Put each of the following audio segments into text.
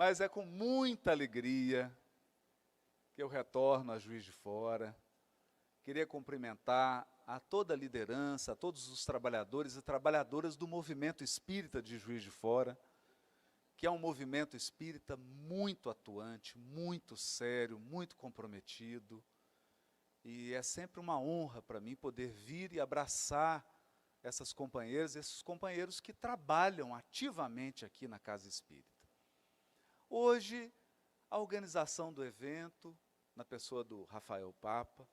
Mas é com muita alegria que eu retorno a Juiz de Fora. Queria cumprimentar a toda a liderança, a todos os trabalhadores e trabalhadoras do movimento espírita de Juiz de Fora, que é um movimento espírita muito atuante, muito sério, muito comprometido. E é sempre uma honra para mim poder vir e abraçar essas companheiras, esses companheiros que trabalham ativamente aqui na Casa Espírita. Hoje, a organização do evento, na pessoa do Rafael Papa,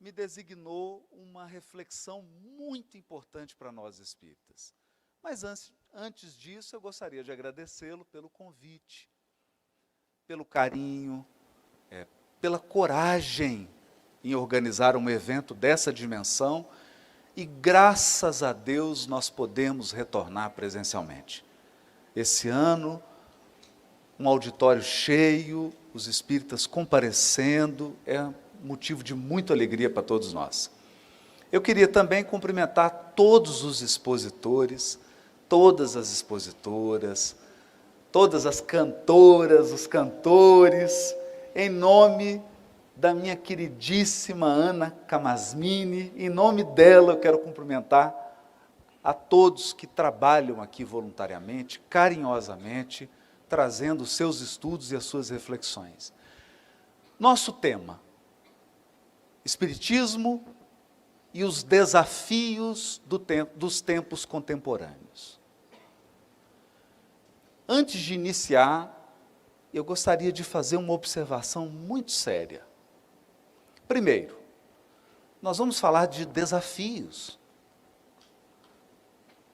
me designou uma reflexão muito importante para nós espíritas. Mas antes disso, eu gostaria de agradecê-lo pelo convite, pelo carinho, pela coragem em organizar um evento dessa dimensão, e graças a Deus nós podemos retornar presencialmente. Esse ano, um auditório cheio, os espíritas comparecendo, é motivo de muita alegria para todos nós. Eu queria também cumprimentar todos os expositores, todas as expositoras, todas as cantoras, os cantores, em nome da minha queridíssima Ana Camasmini. Em nome dela eu quero cumprimentar a todos que trabalham aqui voluntariamente, carinhosamente, trazendo os seus estudos e as suas reflexões. Nosso tema: Espiritismo e os desafios dos tempos contemporâneos. Antes de iniciar, eu gostaria de fazer uma observação muito séria. Primeiro, nós vamos falar de desafios.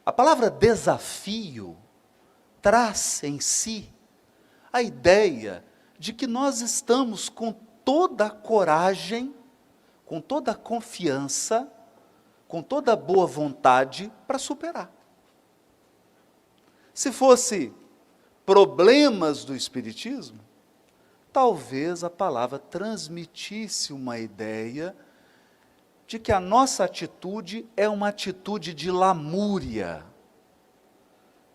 A palavra desafio traz em si a ideia de que nós estamos com toda a coragem, com toda a confiança, com toda a boa vontade para superar. Se fosse problemas do Espiritismo, talvez a palavra transmitisse uma ideia de que a nossa atitude é uma atitude de lamúria,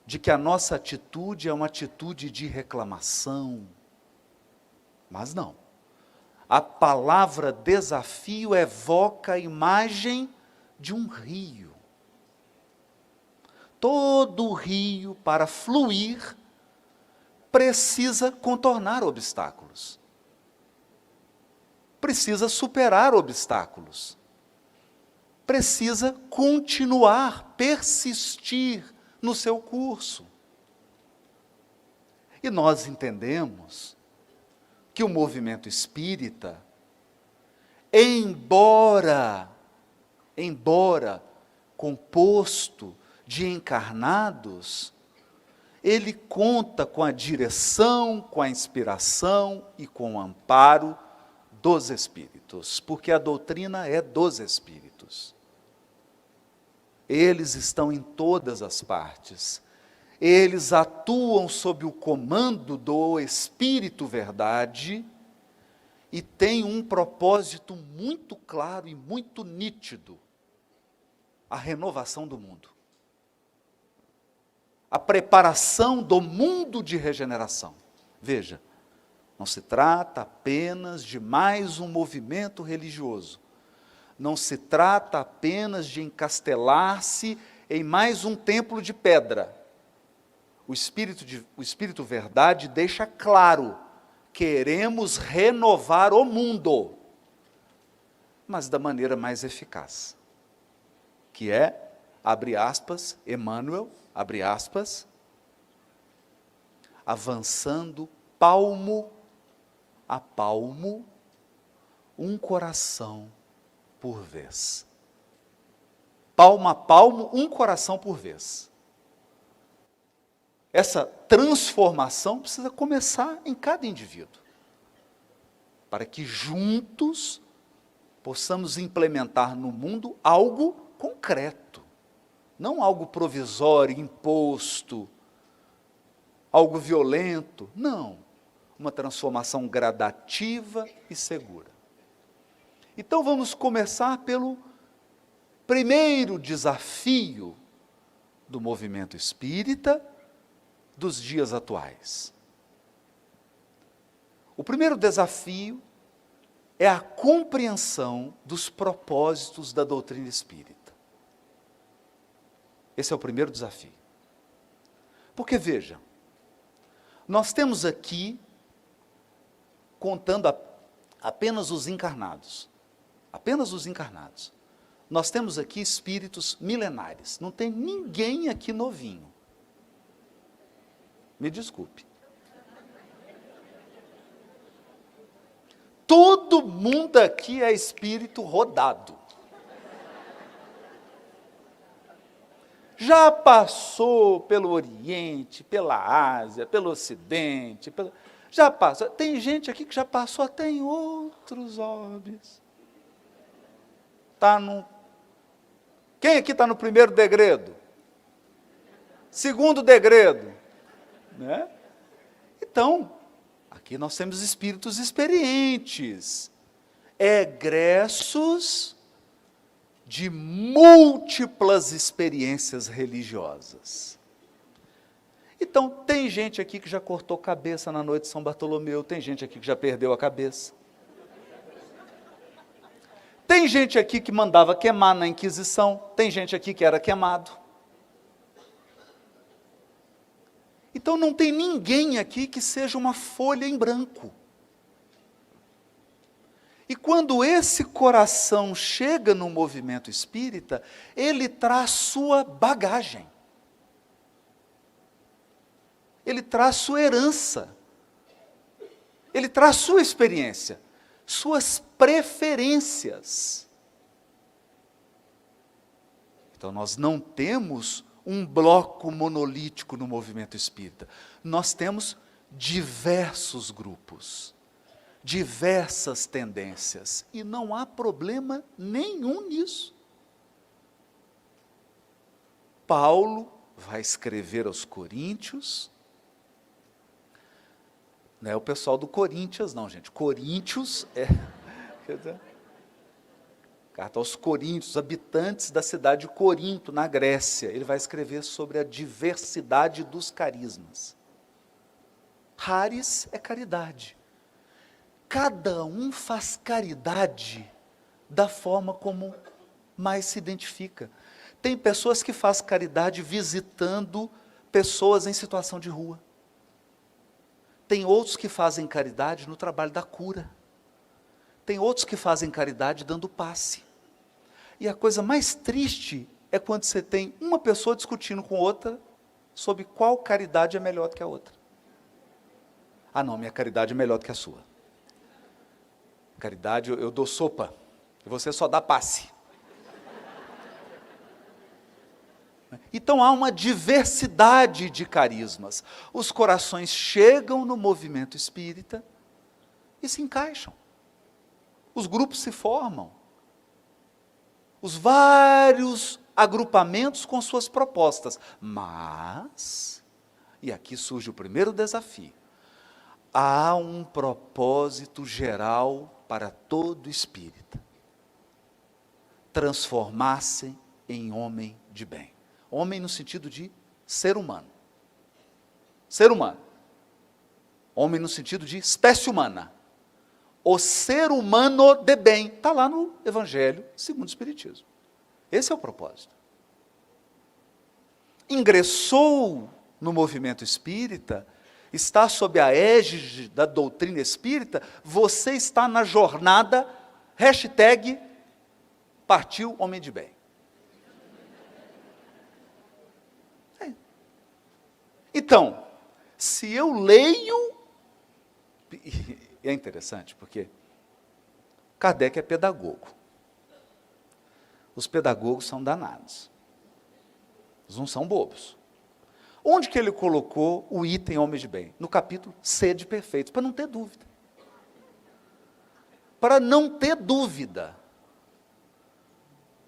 de que a nossa atitude é uma atitude de reclamação. Mas não. A palavra desafio evoca a imagem de um rio. Todo rio, para fluir, precisa contornar obstáculos. Precisa superar obstáculos. Precisa continuar, persistir no seu curso. E nós entendemos que o movimento espírita, embora composto de encarnados, ele conta com a direção, com a inspiração e com o amparo dos espíritos, porque a doutrina é dos espíritos. Eles estão em todas as partes. Eles atuam sob o comando do Espírito Verdade e têm um propósito muito claro e muito nítido: a renovação do mundo. A preparação do mundo de regeneração. Veja, não se trata apenas de mais um movimento religioso. Não se trata apenas de encastelar-se em mais um templo de pedra. O Espírito Verdade deixa claro: queremos renovar o mundo, mas da maneira mais eficaz, que é, abre aspas, Emmanuel, abre aspas, avançando palmo a palmo, um coração por vez. Palmo a palmo, um coração por vez. Essa transformação precisa começar em cada indivíduo, para que juntos possamos implementar no mundo algo concreto, não algo provisório, imposto, algo violento, não, uma transformação gradativa e segura. Então vamos começar pelo primeiro desafio do movimento espírita dos dias atuais. O primeiro desafio é a compreensão dos propósitos da doutrina espírita. Esse é o primeiro desafio. Porque, veja, nós temos aqui, contando apenas os encarnados, nós temos aqui espíritos milenares, não tem ninguém aqui novinho. Me desculpe. Todo mundo aqui é espírito rodado. Já passou pelo Oriente, pela Ásia, pelo Ocidente, já passou. Tem gente aqui que já passou até em outros orbes. Quem aqui está no primeiro degredo? Segundo degredo? Né? Então, aqui nós temos espíritos experientes, egressos de múltiplas experiências religiosas. Então, tem gente aqui que já cortou cabeça na noite de São Bartolomeu, tem gente aqui que já perdeu a cabeça. Tem gente aqui que mandava queimar na Inquisição, tem gente aqui que era queimado. Então não tem ninguém aqui que seja uma folha em branco. E quando esse coração chega no movimento espírita, ele traz sua bagagem. Ele traz sua herança. Ele traz sua experiência, suas preferências. Então nós não temos um bloco monolítico no movimento espírita. Nós temos diversos grupos, diversas tendências, e não há problema nenhum nisso. Paulo vai escrever aos Coríntios, não é o pessoal do Corinthians não, gente, Coríntios é... Carta aos Coríntios, habitantes da cidade de Corinto, na Grécia. Ele vai escrever sobre a diversidade dos carismas. Charis é caridade. Cada um faz caridade da forma como mais se identifica. Tem pessoas que fazem caridade visitando pessoas em situação de rua. Tem outros que fazem caridade no trabalho da cura. Tem outros que fazem caridade dando passe. E a coisa mais triste é quando você tem uma pessoa discutindo com outra sobre qual caridade é melhor do que a outra. Ah não, minha caridade é melhor do que a sua. Caridade, eu dou sopa, e você só dá passe. Então há uma diversidade de carismas. Os corações chegam no movimento espírita e se encaixam. Os grupos se formam. Os vários agrupamentos com suas propostas. Mas, e aqui surge o primeiro desafio, há um propósito geral para todo espírita: transformar-se em homem de bem. Homem no sentido de ser humano. Ser humano. Homem no sentido de espécie humana. O ser humano de bem, está lá no Evangelho segundo o Espiritismo. Esse é o propósito. Ingressou no movimento espírita, está sob a égide da doutrina espírita, você está na jornada, hashtag, partiu homem de bem. Então, se eu leio, é interessante porque Kardec é pedagogo. Os pedagogos são danados. Eles não são bobos. Onde que ele colocou o item homem de bem? No capítulo Sede Perfeitos, para não ter dúvida. Para não ter dúvida.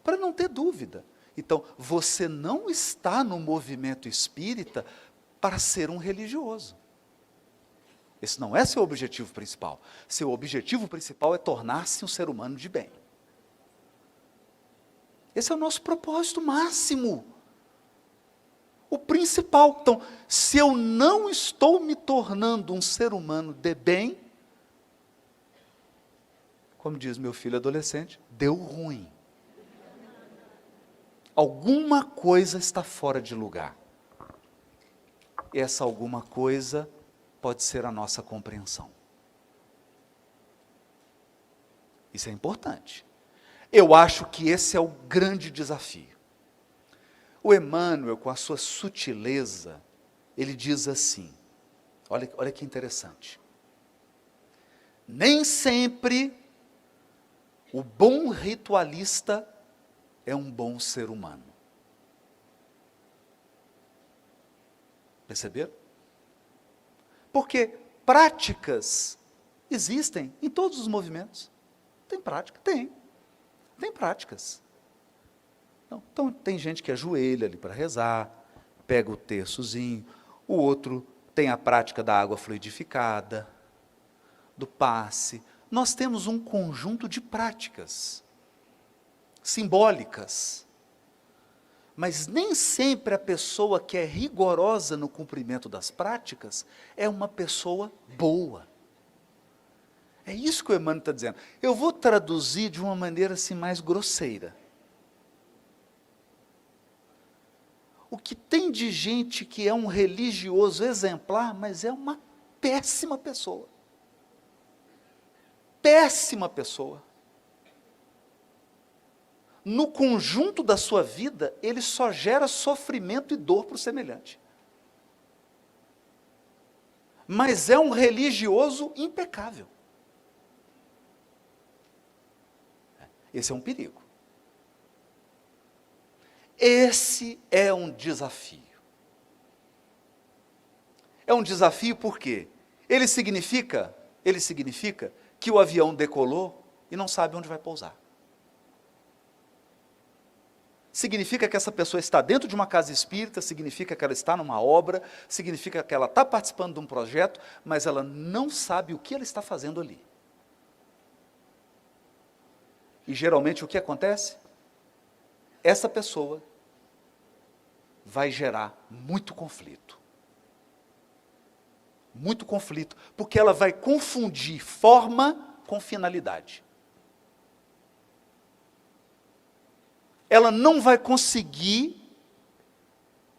Para não ter dúvida. Então, você não está no movimento espírita para ser um religioso. Esse não é seu objetivo principal. Seu objetivo principal é tornar-se um ser humano de bem. Esse é o nosso propósito máximo. O principal. Então, se eu não estou me tornando um ser humano de bem, como diz meu filho adolescente, deu ruim. Alguma coisa está fora de lugar. E essa alguma coisa pode ser a nossa compreensão. Isso é importante. Eu acho que esse é o grande desafio. O Emmanuel, com a sua sutileza, ele diz assim, olha que interessante. Nem sempre o bom ritualista é um bom ser humano. Perceberam? Porque práticas existem em todos os movimentos. Tem prática? Tem. Tem práticas. Então, tem gente que ajoelha ali para rezar, pega o terçozinho, o outro tem a prática da água fluidificada, do passe. Nós temos um conjunto de práticas simbólicas. Mas nem sempre a pessoa que é rigorosa no cumprimento das práticas é uma pessoa boa. É isso que o Emmanuel está dizendo. Eu vou traduzir de uma maneira assim mais grosseira. O que tem de gente que é um religioso exemplar, mas é uma péssima pessoa. Péssima pessoa. No conjunto da sua vida, ele só gera sofrimento e dor para o semelhante. Mas é um religioso impecável. Esse é um perigo. Esse é um desafio. É um desafio porque ele significa que o avião decolou e não sabe onde vai pousar. Significa que essa pessoa está dentro de uma casa espírita, significa que ela está numa obra, significa que ela está participando de um projeto, mas ela não sabe o que ela está fazendo ali. E geralmente o que acontece? Essa pessoa vai gerar muito conflito. Muito conflito, porque ela vai confundir forma com finalidade. Ela não vai conseguir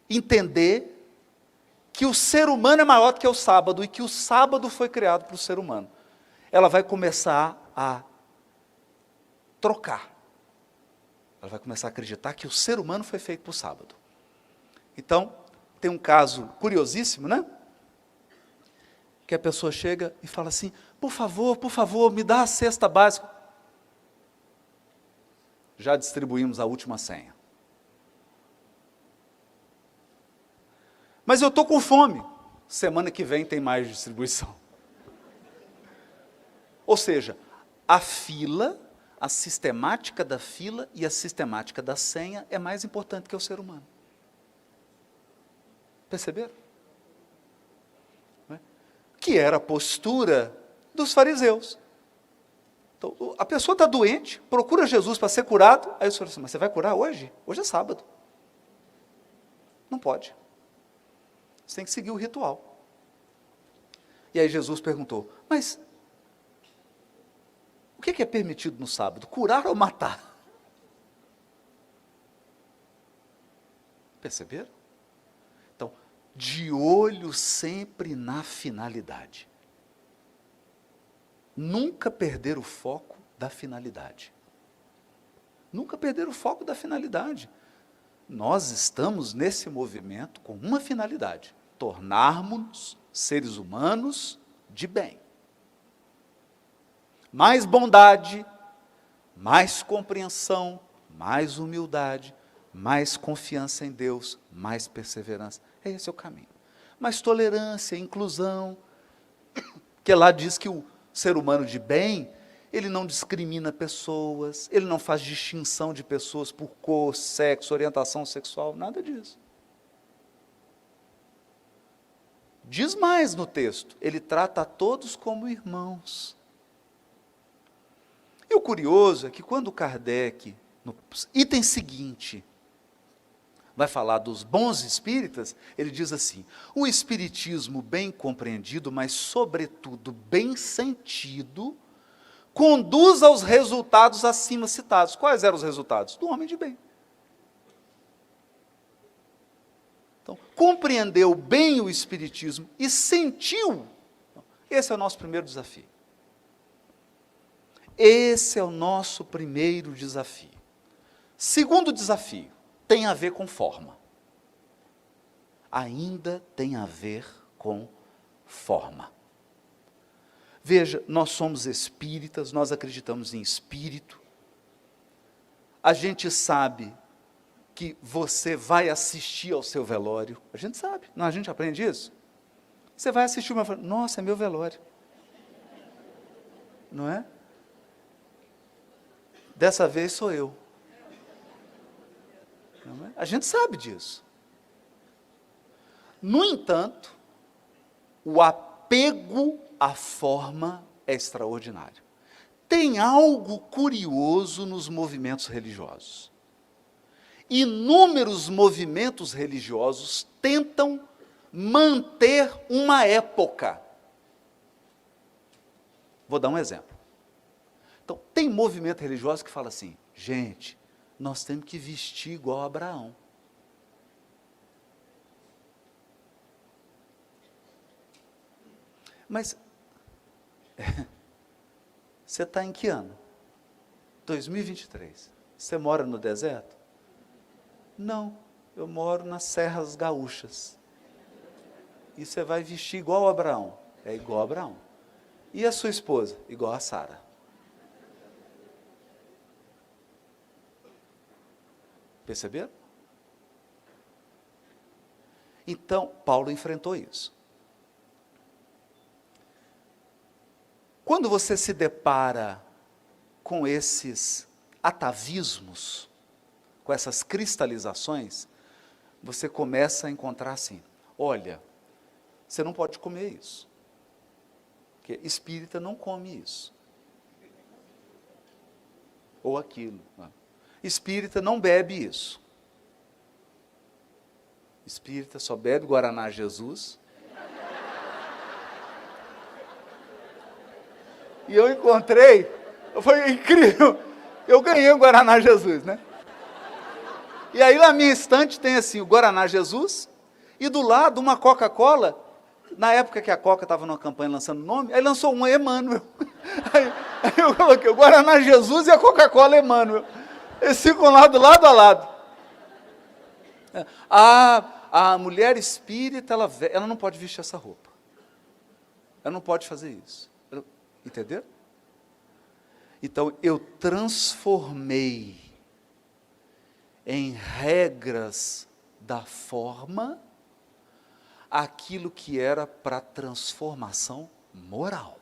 entender que o ser humano é maior do que o sábado e que o sábado foi criado para o ser humano. Ela vai começar a trocar. Ela vai começar a acreditar que o ser humano foi feito para o sábado. Então, tem um caso curiosíssimo, né? Que a pessoa chega e fala assim, por favor, me dá a cesta básica. Já distribuímos a última senha. Mas eu estou com fome. Semana que vem tem mais distribuição. Ou seja, a fila, a sistemática da fila e a sistemática da senha é mais importante que o ser humano. Perceberam? Que era a postura dos fariseus. Então, a pessoa está doente, procura Jesus para ser curado, aí o senhor diz, mas você vai curar hoje? Hoje é sábado. Não pode. Você tem que seguir o ritual. E aí Jesus perguntou, mas o que é permitido no sábado? Curar ou matar? Perceberam? Então, de olho sempre na finalidade. Nunca perder o foco da finalidade. Nunca perder o foco da finalidade. Nós estamos nesse movimento com uma finalidade, tornarmos seres humanos de bem. Mais bondade, mais compreensão, mais humildade, mais confiança em Deus, mais perseverança. Esse é o caminho. Mais tolerância, inclusão, que lá diz que o ser humano de bem, ele não discrimina pessoas, ele não faz distinção de pessoas por cor, sexo, orientação sexual, nada disso. Diz mais no texto, ele trata a todos como irmãos. E o curioso é que quando Kardec, no item seguinte, vai falar dos bons espíritas, ele diz assim, o espiritismo bem compreendido, mas sobretudo bem sentido, conduz aos resultados acima citados. Quais eram os resultados? Do homem de bem. Então, compreendeu bem o Espiritismo e sentiu. Esse é o nosso primeiro desafio. Esse é o nosso primeiro desafio. Segundo desafio, tem a ver com forma. Ainda tem a ver com forma. Veja, nós somos espíritas, nós acreditamos em espírito. A gente sabe que você vai assistir ao seu velório. A gente sabe, não, a gente aprende isso. Você vai assistir uma... Nossa, é meu velório. Não é? Dessa vez sou eu. Não é? A gente sabe disso. No entanto, o apego à forma é extraordinário. Tem algo curioso nos movimentos religiosos. Inúmeros movimentos religiosos tentam manter uma época. Vou dar um exemplo. Então, tem movimento religioso que fala assim, gente, nós temos que vestir igual a Abraão. Mas, você está em que ano? 2023. Você mora no deserto? Não, eu moro nas Serras Gaúchas. E você vai vestir igual a Abraão? É igual a Abraão. E a sua esposa? Igual a Sara. Perceberam? Então, Paulo enfrentou isso. Quando você se depara com esses atavismos, com essas cristalizações, você começa a encontrar assim, olha, você não pode comer isso, porque espírita não come isso, ou aquilo, espírita não bebe isso, espírita só bebe Guaraná Jesus. E eu encontrei, foi incrível, eu ganhei o Guaraná Jesus, né? E aí na minha estante tem assim, o Guaraná Jesus, e do lado uma Coca-Cola, na época que a Coca estava numa campanha lançando nome, aí lançou um Emmanuel. Aí eu coloquei o Guaraná Jesus e a Coca-Cola Emmanuel. Eles ficam lado a lado. A mulher espírita, ela não pode vestir essa roupa. Ela não pode fazer isso. Entenderam? Então, eu transformei em regras da forma aquilo que era para transformação moral.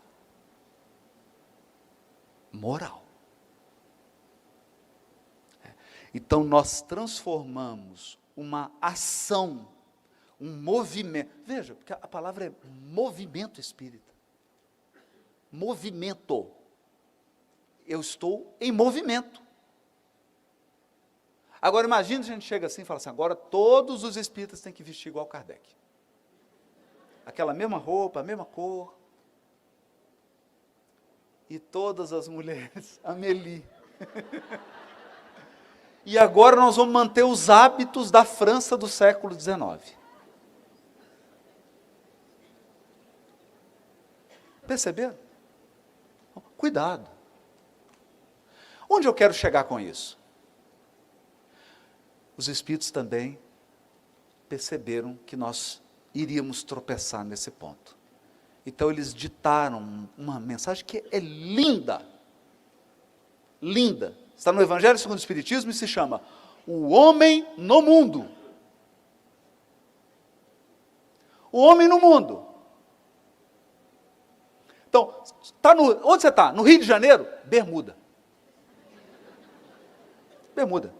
Moral. Então, nós transformamos uma ação, um movimento. Veja, porque a palavra é movimento espírita. Movimento. Eu estou em movimento. Agora imagine se a gente chega assim e fala assim, agora todos os espíritas têm que vestir igual Kardec. Aquela mesma roupa, a mesma cor. E todas as mulheres, Amélie. E agora nós vamos manter os hábitos da França do século XIX. Perceberam? Cuidado. Onde eu quero chegar com isso? Os espíritos também perceberam que nós iríamos tropeçar nesse ponto. Então eles ditaram uma mensagem que é linda. Linda. Está no Evangelho segundo o Espiritismo e se chama O Homem no Mundo. O Homem no Mundo. Então, onde você está? No Rio de Janeiro? Bermuda. Bermuda.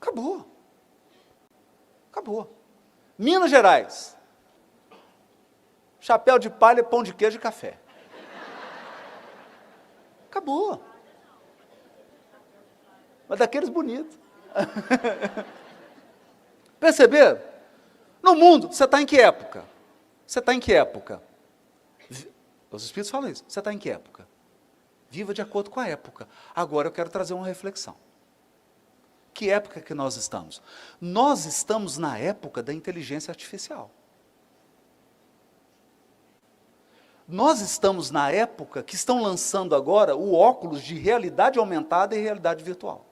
Acabou. Acabou. Minas Gerais. Chapéu de palha, pão de queijo e café. Acabou. Mas daqueles bonitos. Perceberam? No mundo, você está em que época? Você está em que época? Os Espíritos falam isso. Você está em que época? Viva de acordo com a época. Agora eu quero trazer uma reflexão. Que época que nós estamos? Nós estamos na época da inteligência artificial. Nós estamos na época que estão lançando agora o óculos de realidade aumentada e realidade virtual.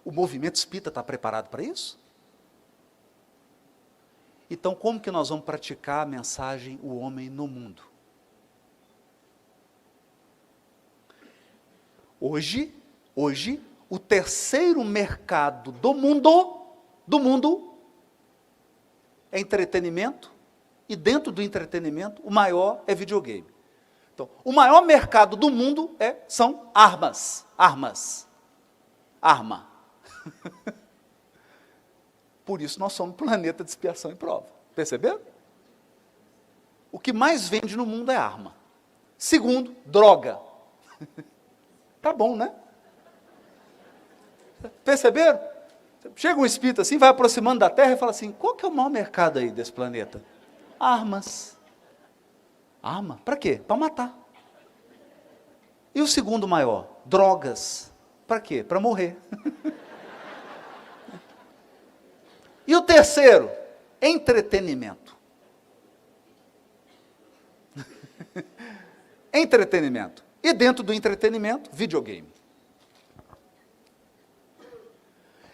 O movimento espírita está preparado para isso? Então, como que nós vamos praticar a mensagem O Homem no Mundo? Hoje, o terceiro mercado do mundo, é entretenimento, e dentro do entretenimento, o maior é videogame. Então, o maior mercado do mundo são armas. Arma. Por isso nós somos planeta de expiação e prova. Perceberam? O que mais vende no mundo é arma. Segundo, droga. Tá bom, né? Perceberam? Chega um espírito assim, vai aproximando da Terra e fala assim, qual que é o maior mercado aí desse planeta? Armas. Arma? Para quê? Para matar. E o segundo maior? Drogas. Para quê? Para morrer. E o terceiro? Entretenimento. Entretenimento. E dentro do entretenimento, videogame.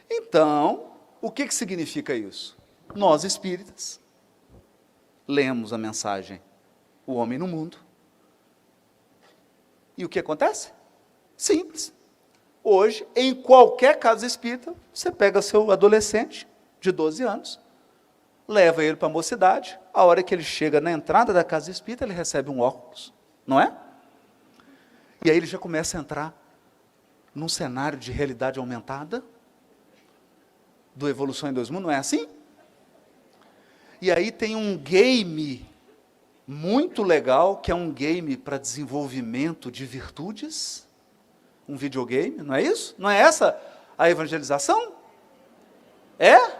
Então, o que significa isso? Nós espíritas lemos a mensagem O Homem no Mundo. E o que acontece? Simples. Hoje, em qualquer casa espírita, você pega seu adolescente de 12 anos, leva ele para a mocidade, a hora que ele chega na entrada da casa espírita, ele recebe um óculos, não é? E aí ele já começa a entrar num cenário de realidade aumentada, do Evolução em 2 Mundos, não é assim? E aí tem um game muito legal, que é um game para desenvolvimento de virtudes, um videogame, não é isso? Não é essa a evangelização? É?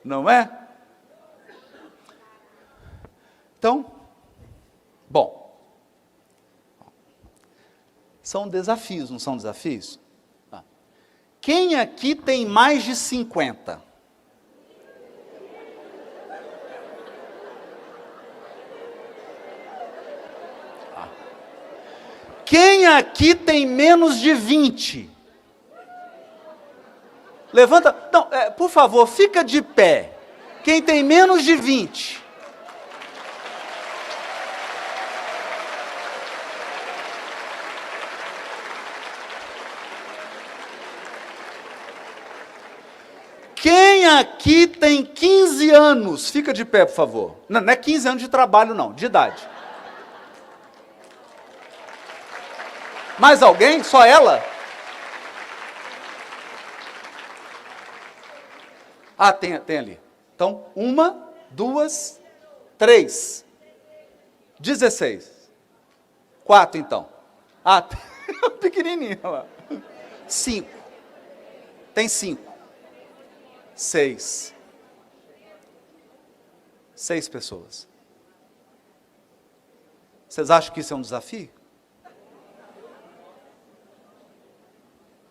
Não é? Então, bom, são desafios, não são desafios? Quem aqui tem mais de 50? Quem aqui tem menos de 20? Levanta, não, por favor, fica de pé. Quem tem menos de 20? Quem aqui tem 15 anos? Fica de pé, por favor. Não, não é 15 anos de trabalho, não, de idade. Mais alguém? Só ela? Ah, tem ali. Então, 1, 2, 3. 16. 4, então. Ah, tem pequenininho lá. 5. Tem 5. 6. 6 pessoas. Vocês acham que isso é um desafio?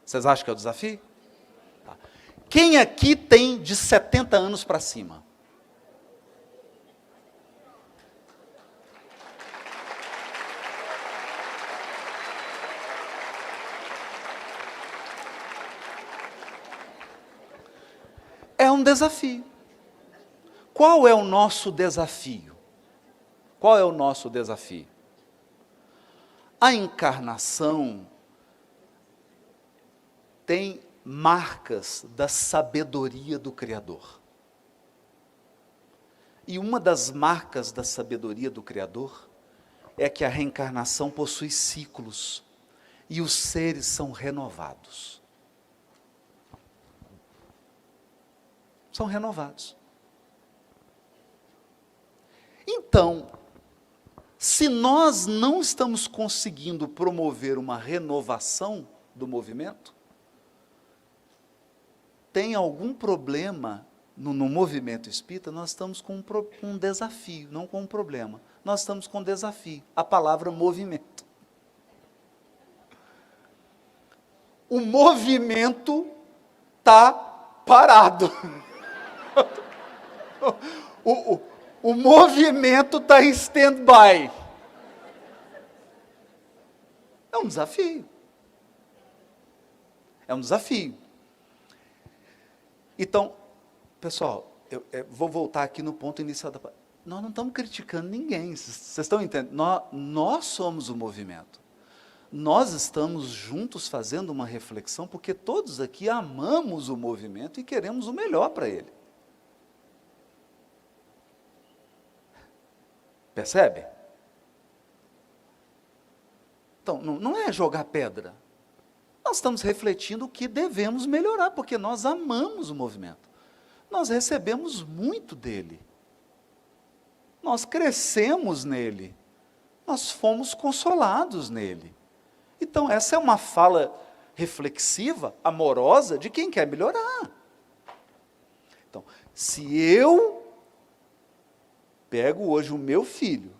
Vocês acham que é um desafio? Tá. Quem aqui tem de 70 anos para cima? É um desafio. Qual é o nosso desafio? Qual é o nosso desafio? A encarnação tem marcas da sabedoria do Criador. E uma das marcas da sabedoria do Criador é que a reencarnação possui ciclos e os seres são renovados. São renovados. Então, se nós não estamos conseguindo promover uma renovação do movimento, tem algum problema no movimento espírita, nós estamos com um desafio, não com um problema. Nós estamos com um desafio, a palavra movimento. O movimento está parado. O movimento está em stand-by. É um desafio. É um desafio. Então, pessoal, eu vou voltar aqui no ponto inicial da... Nós não estamos criticando ninguém, vocês estão entendendo? Nós somos o movimento. Nós estamos juntos fazendo uma reflexão, porque todos aqui amamos o movimento e queremos o melhor para ele. Percebe? Então, não é jogar pedra. Nós estamos refletindo o que devemos melhorar, porque nós amamos o movimento. Nós recebemos muito dele. Nós crescemos nele. Nós fomos consolados nele. Então, essa é uma fala reflexiva, amorosa, de quem quer melhorar. Então, se eu pego hoje o meu filho,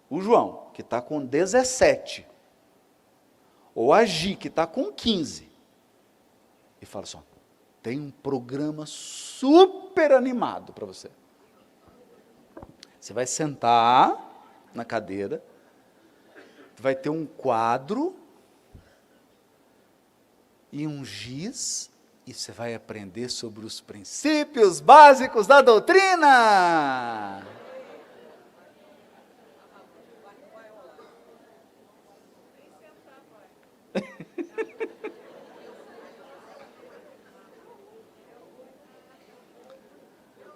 o João, que está com 17, ou a Gi, que está com 15, e falo assim, tem um programa super animado para você. Você vai sentar na cadeira, vai ter um quadro e um giz, e você vai aprender sobre os princípios básicos da doutrina.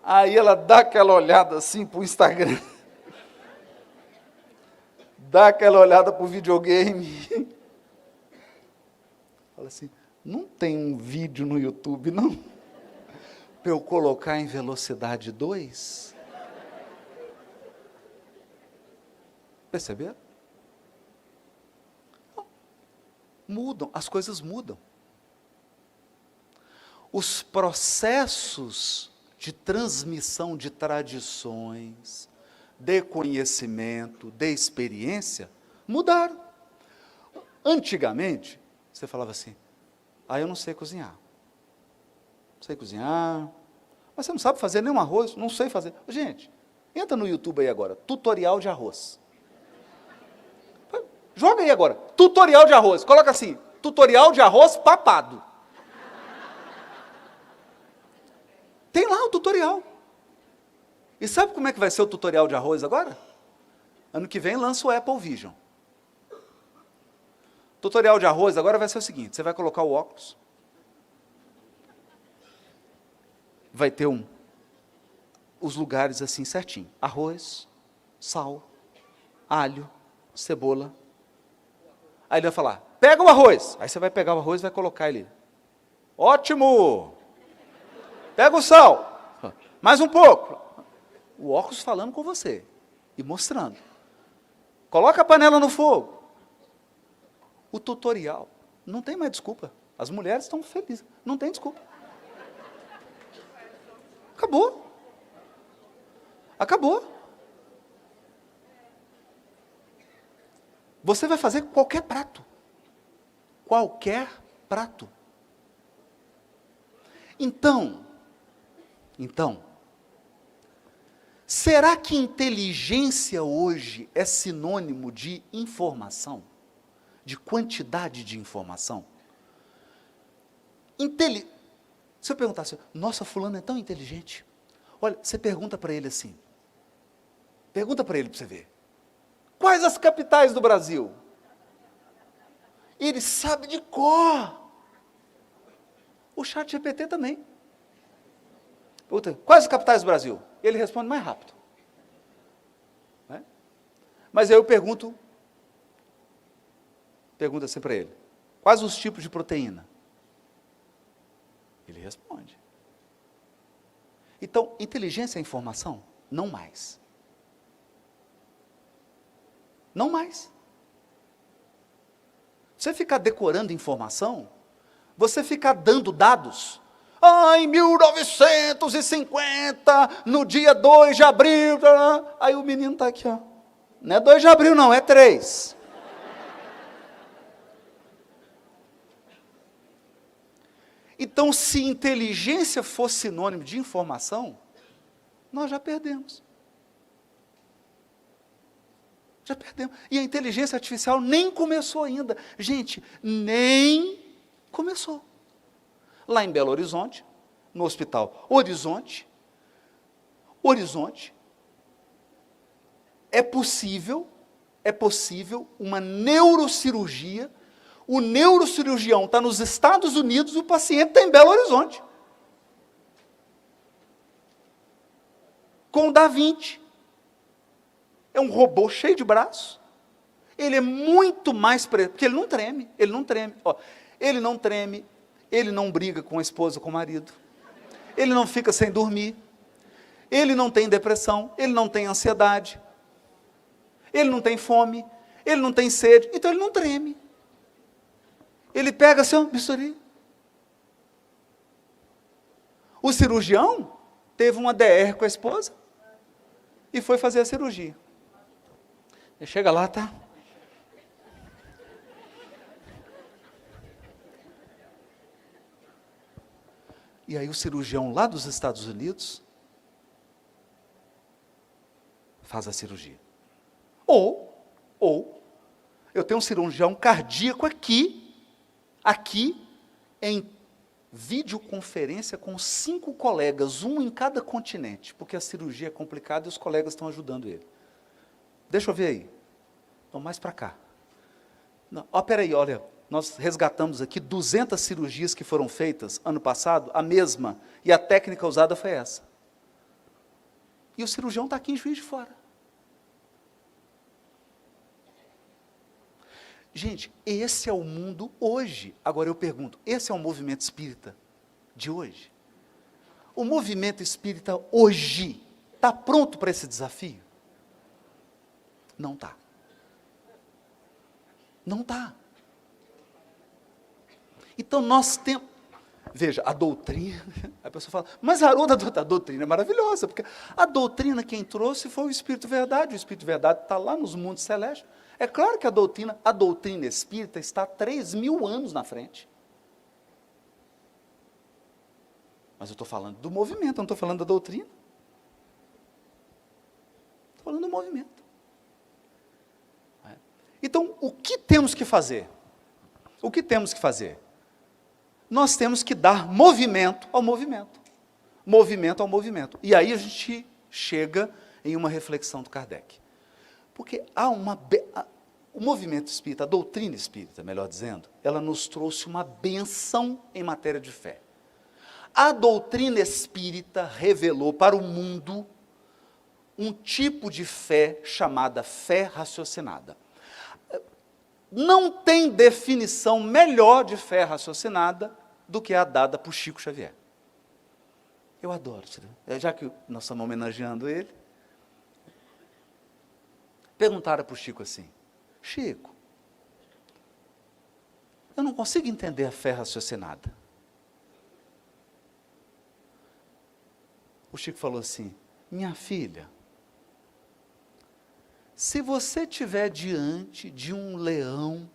Aí ela dá aquela olhada assim para o Instagram, dá aquela olhada para o videogame, fala assim, não tem um vídeo no YouTube, não? Para eu colocar em velocidade 2? Perceberam? Mudam, as coisas mudam. Os processos de transmissão de tradições, de conhecimento, de experiência, mudaram. Antigamente, você falava assim, eu não sei cozinhar. Não sei cozinhar, mas você não sabe fazer nenhum arroz, não sei fazer. Gente, entra no YouTube aí agora, tutorial de arroz. Joga aí agora, tutorial de arroz, coloca assim, tutorial de arroz papado. Tem lá o tutorial. E sabe como é que vai ser o tutorial de arroz agora? Ano que vem lança o Apple Vision. Tutorial de arroz agora vai ser o seguinte, você vai colocar o óculos, vai ter os lugares assim certinho, arroz, sal, alho, cebola. Aí ele vai falar, pega o arroz. Aí você vai pegar o arroz e vai colocar ele. Ótimo! Pega o sal, mais um pouco. O óculos falando com você e mostrando. Coloca a panela no fogo. O tutorial, não tem mais desculpa. As mulheres estão felizes, não tem desculpa. Acabou. Acabou. Você vai fazer qualquer prato. Qualquer prato. Então, será que inteligência hoje é sinônimo de informação? De quantidade de informação? Se eu perguntar assim, nossa, fulano é tão inteligente. Olha, você pergunta para ele assim, pergunta para ele para você ver. Quais as capitais do Brasil? Ele sabe de cor. O ChatGPT também. Pergunta, quais as capitais do Brasil? Ele responde mais rápido. Né? Mas aí eu pergunta assim para ele, quais os tipos de proteína? Ele responde. Então, inteligência é informação? Não mais. Não mais. Você ficar decorando informação, você ficar dando dados, Em 1950, no dia 2 de abril, aí o menino está aqui, ó. Não é 2 de abril não, é 3. Então, se inteligência fosse sinônimo de informação, nós já perdemos. Já perdemos. E a inteligência artificial nem começou ainda. Gente, nem começou. Lá em Belo Horizonte, no Hospital Horizonte, é possível uma neurocirurgia. O neurocirurgião está nos Estados Unidos, o paciente está em Belo Horizonte. Com o Da Vinci. É um robô cheio de braços. Ele é muito mais... Porque ele não treme. Ó, ele não treme, ele não briga com a esposa, com o marido. Ele não fica sem dormir. Ele não tem depressão, ele não tem ansiedade. Ele não tem fome, ele não tem sede, então ele não treme. Ele pega assim, bisturi. O cirurgião teve uma DR com a esposa e foi fazer a cirurgia. Ele chega lá, tá? E aí o cirurgião lá dos Estados Unidos faz a cirurgia. Ou, eu tenho um cirurgião cardíaco aqui, em videoconferência com 5 colegas, um em cada continente, porque a cirurgia é complicada e os colegas estão ajudando ele. Deixa eu ver aí. Não, mais para cá. Não, peraí, olha, nós resgatamos aqui 200 cirurgias que foram feitas ano passado, a mesma, e a técnica usada foi essa. E o cirurgião está aqui em Juiz de Fora. Gente, esse é o mundo hoje. Agora eu pergunto, esse é o movimento espírita de hoje? O movimento espírita hoje está pronto para esse desafio? Não está. Não está. Então nós temos... Veja, a doutrina... A pessoa fala, mas Haroldo, a doutrina é maravilhosa, porque a doutrina quem trouxe foi o Espírito Verdade. O Espírito Verdade está lá nos mundos celestes. É claro que a doutrina espírita está 3.000 anos na frente. Mas eu estou falando do movimento, eu não estou falando da doutrina. Estou falando do movimento. Então, o que temos que fazer? O que temos que fazer? Nós temos que dar movimento ao movimento. Movimento ao movimento. E aí a gente chega em uma reflexão do Kardec. Porque o movimento espírita, a doutrina espírita, melhor dizendo, ela nos trouxe uma bênção em matéria de fé. A doutrina espírita revelou para o mundo um tipo de fé chamada fé raciocinada. Não tem definição melhor de fé raciocinada do que a dada por Chico Xavier. Eu adoro, já que nós estamos homenageando ele. Perguntaram para o Chico assim, Chico, eu não consigo entender a fé raciocinada. O Chico falou assim, minha filha, se você estiver diante de um leão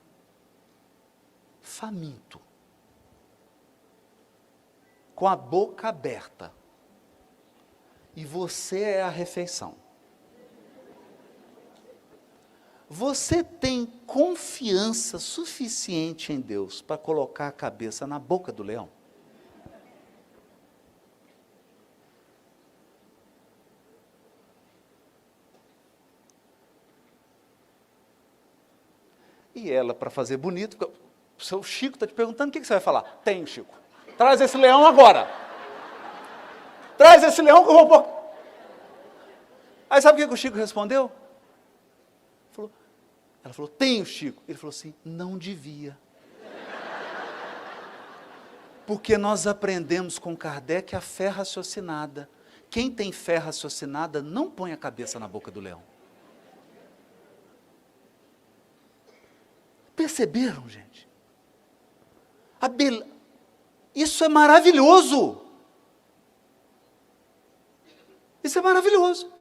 faminto, com a boca aberta, e você é a refeição, você tem confiança suficiente em Deus para colocar a cabeça na boca do leão? E ela, para fazer bonito, o seu Chico está te perguntando, o que você vai falar? Tenho, Chico. Traz esse leão agora. Traz esse leão que eu vou pôr. Aí sabe o que o Chico respondeu? Ela falou, tenho, Chico. Ele falou assim, não devia. Porque nós aprendemos com Kardec a fé raciocinada. Quem tem fé raciocinada não põe a cabeça na boca do leão. Perceberam, gente? Isso é maravilhoso. Isso é maravilhoso.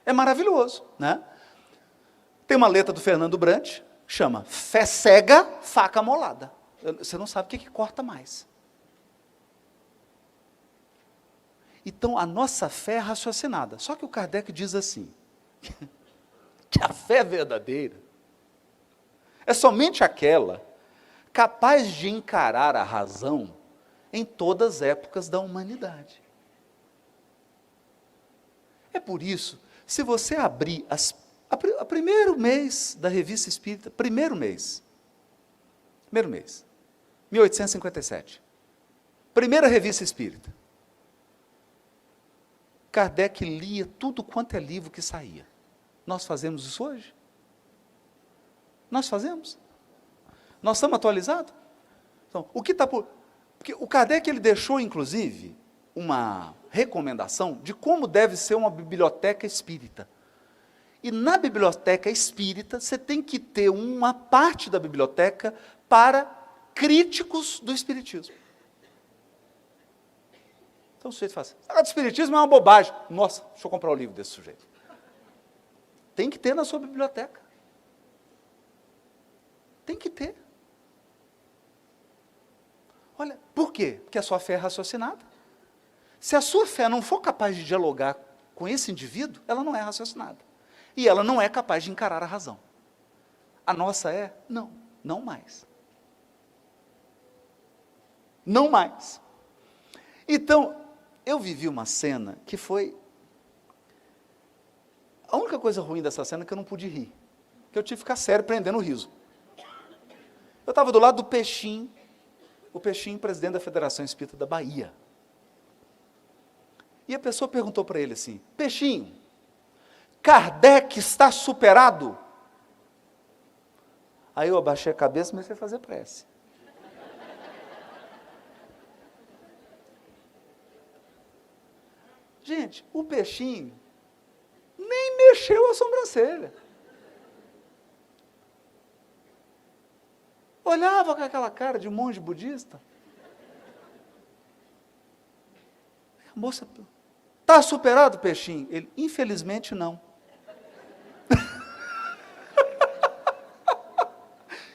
É maravilhoso, né? Tem uma letra do Fernando Brant, chama Fé Cega, Faca Molada. Você não sabe o que corta mais. Então, a nossa fé é raciocinada. Só que o Kardec diz assim, que a fé verdadeira é somente aquela capaz de encarar a razão em todas as épocas da humanidade. É por isso, se você abrir a primeiro mês da Revista Espírita, primeiro mês, 1857, primeira Revista Espírita, Kardec lia tudo quanto é livro que saía. Nós fazemos isso hoje? Nós fazemos? Nós estamos atualizados? Então, o que está por... Porque o Kardec ele deixou, inclusive, uma recomendação de como deve ser uma biblioteca espírita. E na biblioteca espírita, você tem que ter uma parte da biblioteca para críticos do espiritismo. Então o sujeito fala assim, o espiritismo é uma bobagem. Nossa, deixa eu comprar o livro desse sujeito. Tem que ter na sua biblioteca. Tem que ter. Olha, por quê? Porque a sua fé é raciocinada. Se a sua fé não for capaz de dialogar com esse indivíduo, ela não é raciocinada. E ela não é capaz de encarar a razão. A nossa é? Não, não mais. Não mais. Então, eu vivi uma cena que foi... A única coisa ruim dessa cena é que eu não pude rir. Que eu tive que ficar sério, prendendo o riso. Eu estava do lado do Peixinho, o Peixinho, presidente da Federação Espírita da Bahia. E a pessoa perguntou para ele assim, Peixinho, Kardec está superado? Aí eu abaixei a cabeça e comecei a fazer prece. Gente, o Peixinho nem mexeu a sobrancelha. Olhava com aquela cara de monge budista. A moça, está superado, Peixinho? Ele, infelizmente não.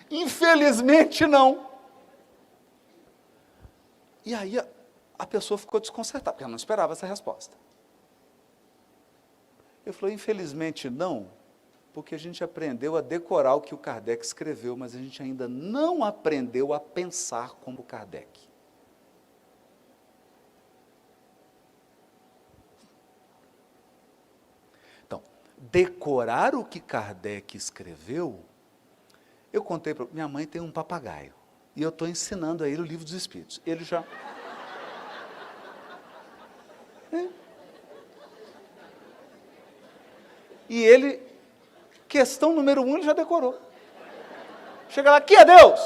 Infelizmente não. E aí a pessoa ficou desconcertada, porque ela não esperava essa resposta. Eu falei, infelizmente não, porque a gente aprendeu a decorar o que o Kardec escreveu, mas a gente ainda não aprendeu a pensar como Kardec. Então, decorar o que Kardec escreveu, eu contei para... Minha mãe tem um papagaio, e eu estou ensinando a ele o Livro dos Espíritos. Ele já... E ele, questão número 1, ele já decorou. Chega lá, que é Deus?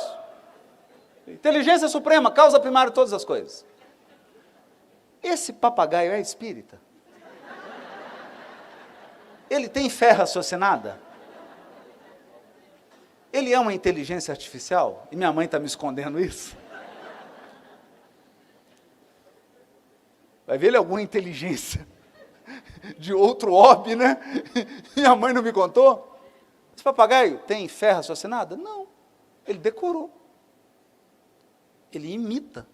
Inteligência suprema, causa primária de todas as coisas. Esse papagaio é espírita? Ele tem fé raciocinada? Ele é uma inteligência artificial? E minha mãe está me escondendo isso? Vai ver ele alguma inteligência de outro orbe, né? Minha mãe não me contou? Esse papagaio tem fé raciocinada? Não. Ele decorou. Ele imita.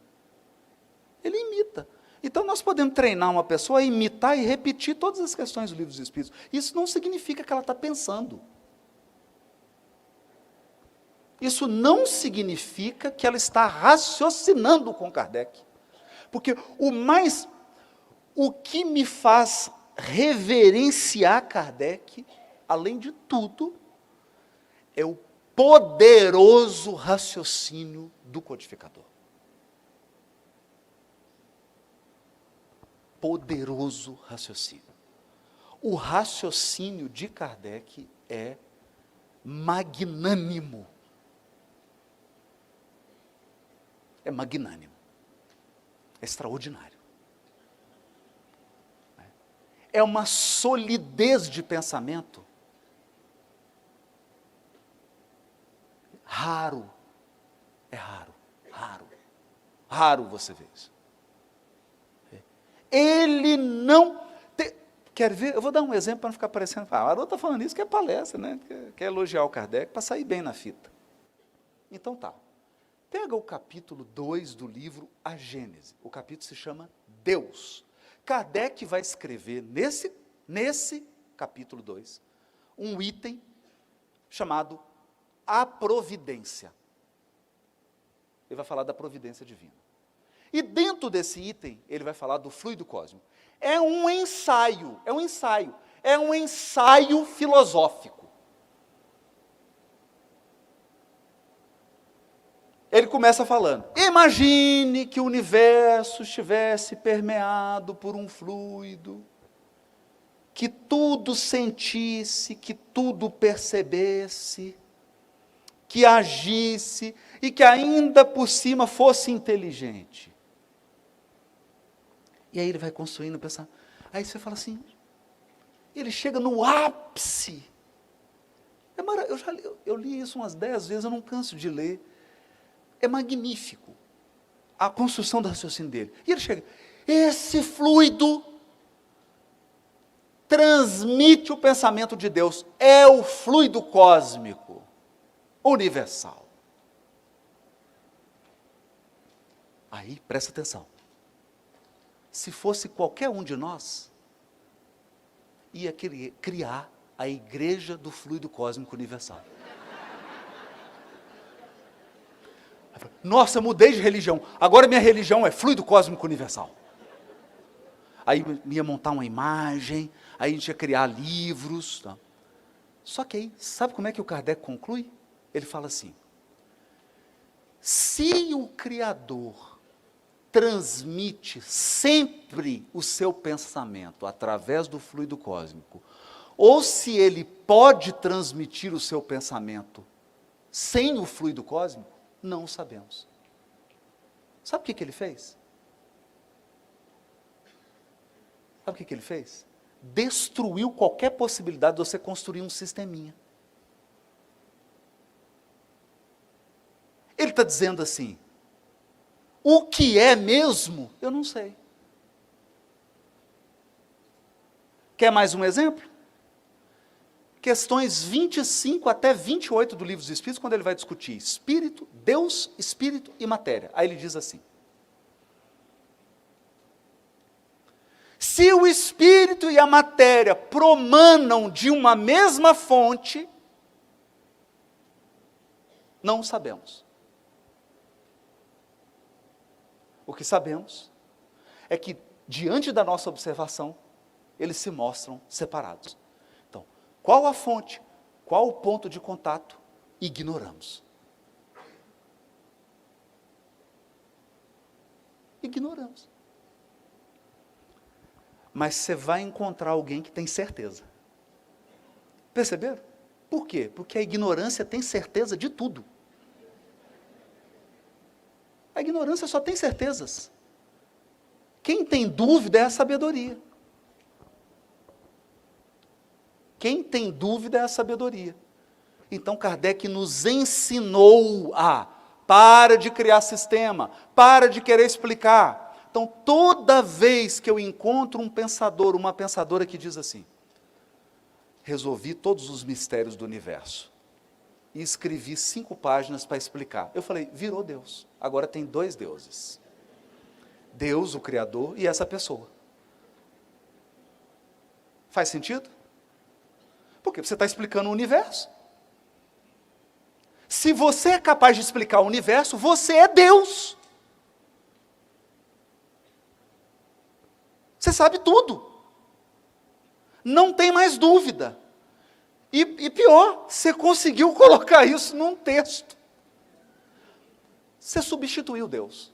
Ele imita. Então nós podemos treinar uma pessoa a imitar e repetir todas as questões do Livro dos Espíritos. Isso não significa que ela está pensando. Isso não significa que ela está raciocinando com Kardec. Porque o que me faz reverenciar Kardec, além de tudo, é o poderoso raciocínio do codificador. Poderoso raciocínio. O raciocínio de Kardec é magnânimo. É magnânimo. É extraordinário. É uma solidez de pensamento raro Raro você ver isso. Ele não... Quer ver? Eu vou dar um exemplo para não ficar parecendo... Ah, o Haroldo está falando isso que é palestra, né? Quer elogiar o Kardec para sair bem na fita. Então tá. Pega o capítulo 2 do livro A Gênese. O capítulo se chama Deus. Kardec vai escrever nesse capítulo 2, um item chamado A Providência. Ele vai falar da providência divina. E dentro desse item, ele vai falar do fluido cósmico. É um ensaio filosófico. Ele começa falando, imagine que o universo estivesse permeado por um fluido, que tudo sentisse, que tudo percebesse, que agisse e que ainda por cima fosse inteligente. E aí ele vai construindo, pensando. Aí você fala assim, ele chega no ápice. Eu li isso umas 10 vezes, eu não canso de ler. É magnífico a construção do raciocínio dele. E ele chega, esse fluido transmite o pensamento de Deus, é o fluido cósmico, universal. Aí, presta atenção. Se fosse qualquer um de nós, ia criar a igreja do fluido cósmico universal. Nossa, eu mudei de religião, agora minha religião é fluido cósmico universal. Aí ia montar uma imagem, aí a gente ia criar livros. Tá? Só que aí, sabe como é que o Kardec conclui? Ele fala assim, se o Criador transmite sempre o seu pensamento através do fluido cósmico, ou se ele pode transmitir o seu pensamento sem o fluido cósmico, não sabemos. Sabe o que ele fez? Sabe o que ele fez? Destruiu qualquer possibilidade de você construir um sisteminha. Ele está dizendo assim, o que é mesmo, eu não sei. Quer mais um exemplo? Questões 25 até 28 do Livro dos Espíritos, quando ele vai discutir espírito, Deus, espírito e matéria. Aí ele diz assim, se o espírito e a matéria promanam de uma mesma fonte, não sabemos. O que sabemos é que, diante da nossa observação, eles se mostram separados. Então, qual a fonte, qual o ponto de contato, ignoramos. Ignoramos. Mas você vai encontrar alguém que tem certeza. Perceberam? Por quê? Porque a ignorância tem certeza de tudo. A ignorância só tem certezas. Quem tem dúvida é a sabedoria. Quem tem dúvida é a sabedoria. Então Kardec nos ensinou a para de criar sistema, para de querer explicar. Então toda vez que eu encontro um pensador, uma pensadora que diz assim, resolvi todos os mistérios do universo e escrevi 5 páginas para explicar. Eu falei, virou Deus. Agora tem 2 deuses. Deus, o Criador, e essa pessoa. Faz sentido? Porque você está explicando o universo. Se você é capaz de explicar o universo, você é Deus. Você sabe tudo. Não tem mais dúvida. E pior, você conseguiu colocar isso num texto. Você substituiu Deus.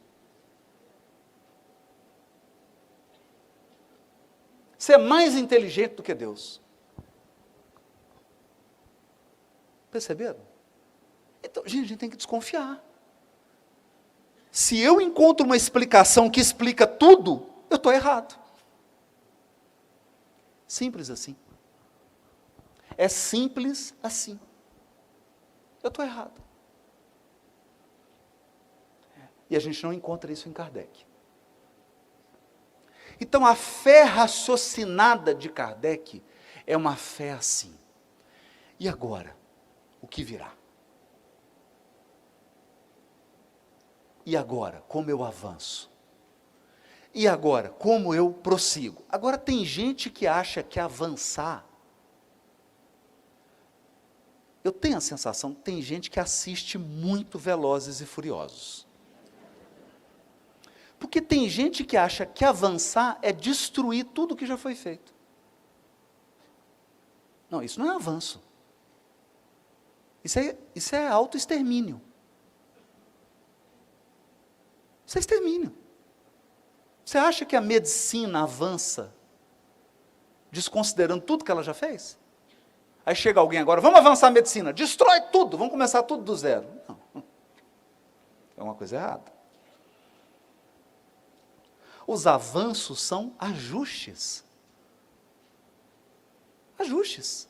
Você é mais inteligente do que Deus. Perceberam? Então, gente, a gente tem que desconfiar. Se eu encontro uma explicação que explica tudo, eu estou errado. Simples assim. É simples assim. Eu estou errado. E a gente não encontra isso em Kardec. Então, a fé raciocinada de Kardec é uma fé assim. E agora? O que virá? E agora? Como eu avanço? E agora? Como eu prossigo? Agora, tem gente que acha que avançar... Eu tenho a sensação que tem gente que assiste muito Velozes e Furiosos. Porque tem gente que acha que avançar é destruir tudo que já foi feito. Não, isso não é avanço. Isso é autoextermínio. Isso é extermínio. Você acha que a medicina avança desconsiderando tudo que ela já fez? Aí chega alguém agora, vamos avançar a medicina, destrói tudo, vamos começar tudo do zero. Não. É uma coisa errada. Os avanços são ajustes. Ajustes.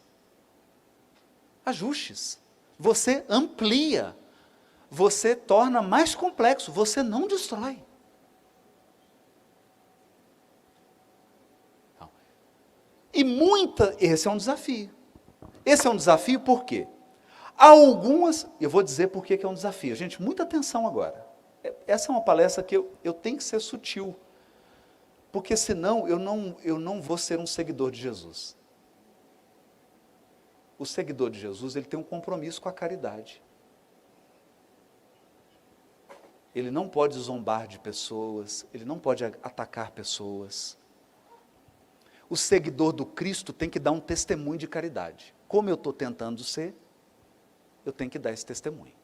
Ajustes. Você amplia. Você torna mais complexo. Você não destrói. E esse é um desafio. Esse é um desafio por quê? Eu vou dizer por que é um desafio. Gente, muita atenção agora. Essa é uma palestra que eu tenho que ser sutil. Porque senão eu não vou ser um seguidor de Jesus. O seguidor de Jesus, ele tem um compromisso com a caridade. Ele não pode zombar de pessoas, ele não pode atacar pessoas. O seguidor do Cristo tem que dar um testemunho de caridade. Como eu estou tentando ser, eu tenho que dar esse testemunho.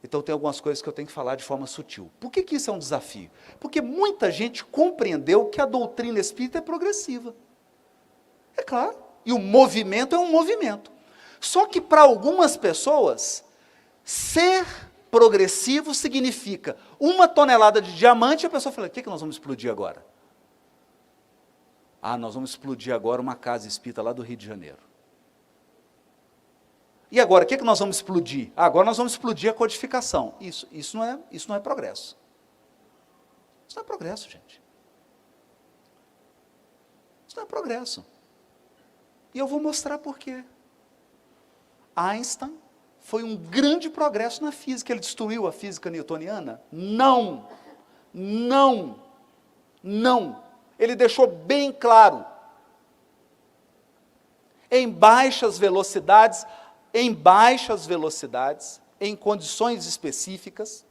Então tem algumas coisas que eu tenho que falar de forma sutil. Por que isso é um desafio? Porque muita gente compreendeu que a doutrina espírita é progressiva. É claro. E o movimento é um movimento. Só que para algumas pessoas, ser progressivo significa 1 tonelada de diamante, e a pessoa fala, o que nós vamos explodir agora? Ah, nós vamos explodir agora uma casa espírita lá do Rio de Janeiro. E agora, o que nós vamos explodir? Ah, agora nós vamos explodir a codificação. Isso não é progresso. Isso não é progresso, gente. Isso não é progresso. E eu vou mostrar por quê. Einstein foi um grande progresso na física. Ele destruiu a física newtoniana? Não. Não. Não. Ele deixou bem claro. Em baixas velocidades, em condições específicas,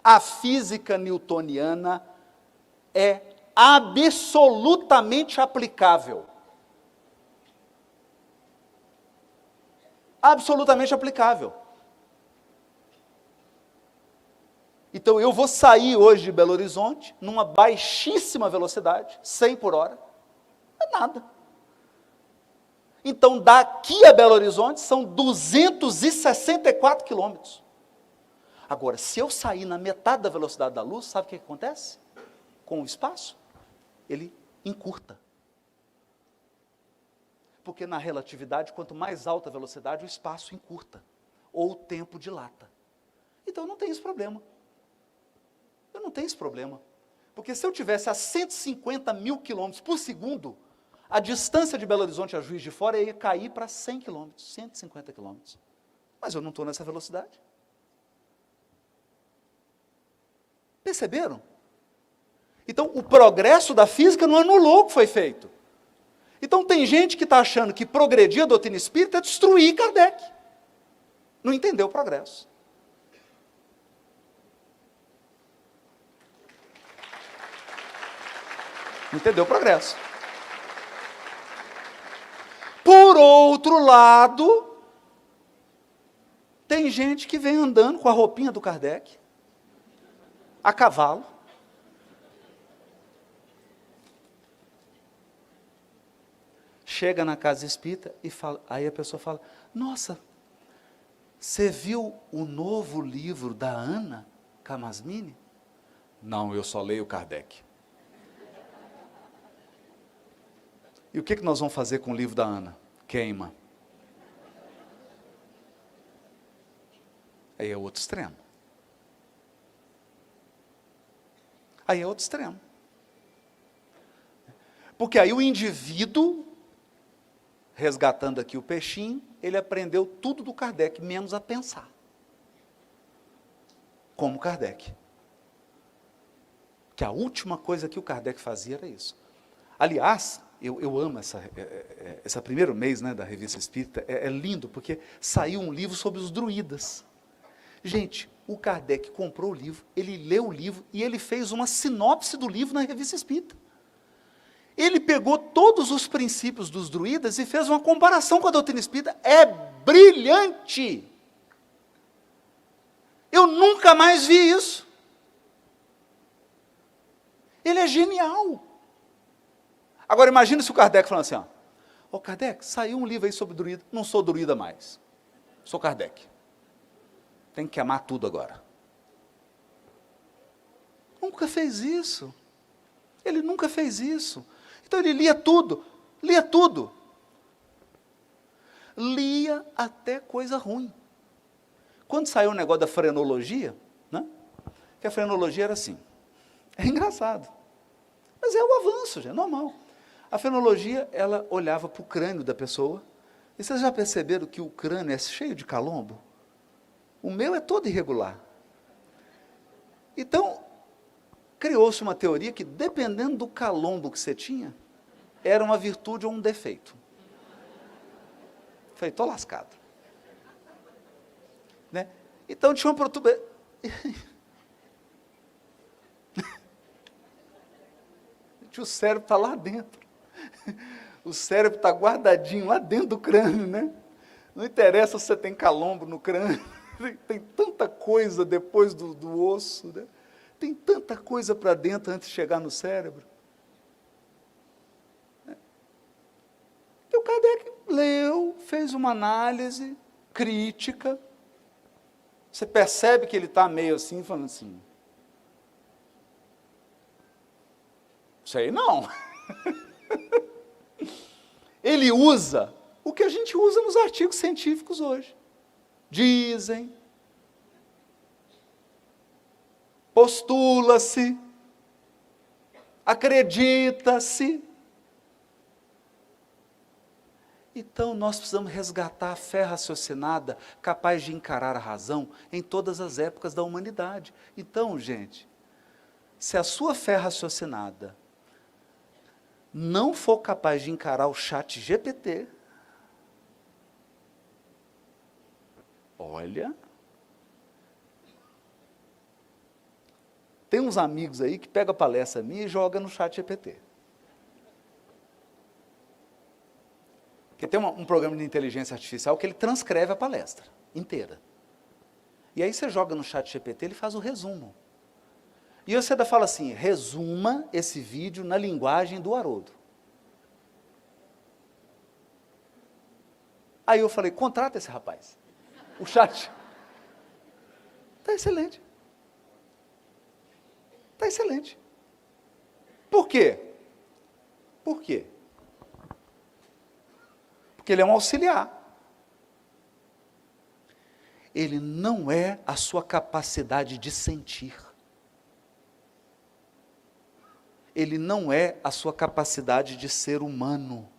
a física newtoniana é absolutamente aplicável. Absolutamente aplicável. Então eu vou sair hoje de Belo Horizonte, numa baixíssima velocidade, 100 por hora, não é nada. Então, daqui a Belo Horizonte, são 264 quilômetros. Agora, se eu sair na metade da velocidade da luz, sabe o que acontece? Com o espaço, ele encurta. Porque na relatividade, quanto mais alta a velocidade, o espaço encurta, ou o tempo dilata. Então, eu não tenho esse problema. Eu não tenho esse problema. Porque se eu tivesse a 150 mil quilômetros por segundo, a distância de Belo Horizonte a Juiz de Fora ia cair para 100 quilômetros, 150 quilômetros. Mas eu não estou nessa velocidade. Perceberam? Então, o progresso da física não anulou o que foi feito. Então, tem gente que está achando que progredir a doutrina espírita é destruir Kardec. Não entendeu o progresso. Não entendeu o progresso. Por outro lado, tem gente que vem andando com a roupinha do Kardec, a cavalo. Chega na casa espírita e fala, aí a pessoa fala, nossa, você viu o novo livro da Ana Camasmini? Não, eu só leio Kardec. E o que nós vamos fazer com o livro da Ana? Queima. Aí é outro extremo. Aí é outro extremo. Porque aí o indivíduo, resgatando aqui o peixinho, ele aprendeu tudo do Kardec, menos a pensar. Como Kardec. Que a última coisa que o Kardec fazia era isso. Aliás, eu amo esse primeiro mês, né, da Revista Espírita, é lindo, porque saiu um livro sobre os druidas. Gente, o Kardec comprou o livro, ele leu o livro e ele fez uma sinopse do livro na Revista Espírita. Ele pegou todos os princípios dos druidas e fez uma comparação com a doutrina espírita. É brilhante! Eu nunca mais vi isso. Ele é genial. Agora imagine se o Kardec falando assim, ó, Kardec, saiu um livro aí sobre druida, não sou druida mais, sou Kardec. Tem que amar tudo agora. Nunca fez isso. Ele nunca fez isso. Então ele lia tudo, lia tudo. Lia até coisa ruim. Quando saiu o negócio da frenologia, né, que a frenologia era assim, é engraçado, mas é o avanço, já é normal. A frenologia, ela olhava para o crânio da pessoa, e vocês já perceberam que o crânio é cheio de calombo? O meu é todo irregular. Então, criou-se uma teoria que, dependendo do calombo que você tinha, era uma virtude ou um defeito. Falei, estou lascado. Né? Então, tinha uma protuberância. O cérebro está lá dentro. O cérebro está guardadinho lá dentro do crânio, né? Não interessa se você tem calombo no crânio. Tem tanta coisa depois do osso, né? Tem tanta coisa para dentro antes de chegar no cérebro. E o Kardec leu, fez uma análise crítica. Você percebe que ele está meio assim, falando assim, sei não. Ele usa o que a gente usa nos artigos científicos hoje. Dizem, postula-se, acredita-se. Então, nós precisamos resgatar a fé raciocinada, capaz de encarar a razão em todas as épocas da humanidade. Então, gente, se a sua fé raciocinada não for capaz de encarar o ChatGPT, olha, tem uns amigos aí que pegam a palestra minha e jogam no ChatGPT. Porque tem um programa de inteligência artificial que ele transcreve a palestra inteira. E aí você joga no ChatGPT, ele faz o resumo. E você ainda fala assim, resuma esse vídeo na linguagem do Haroldo. Aí eu falei, contrata esse rapaz. O chat está excelente. Está excelente. Por quê? Por quê? Porque ele é um auxiliar. Ele não é a sua capacidade de sentir. Ele não é a sua capacidade de ser humano.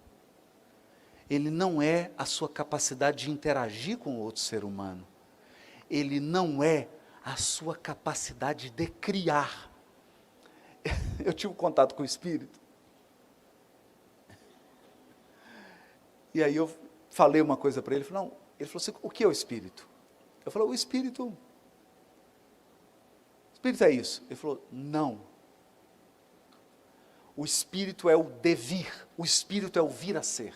Ele não é a sua capacidade de interagir com outro ser humano. Ele não é a sua capacidade de criar. Eu tive contato com o Espírito. E aí eu falei uma coisa para ele, ele falou assim, o que é o Espírito? Eu falei, o Espírito é isso. Ele falou, não. O Espírito é o devir, o Espírito é o vir a ser.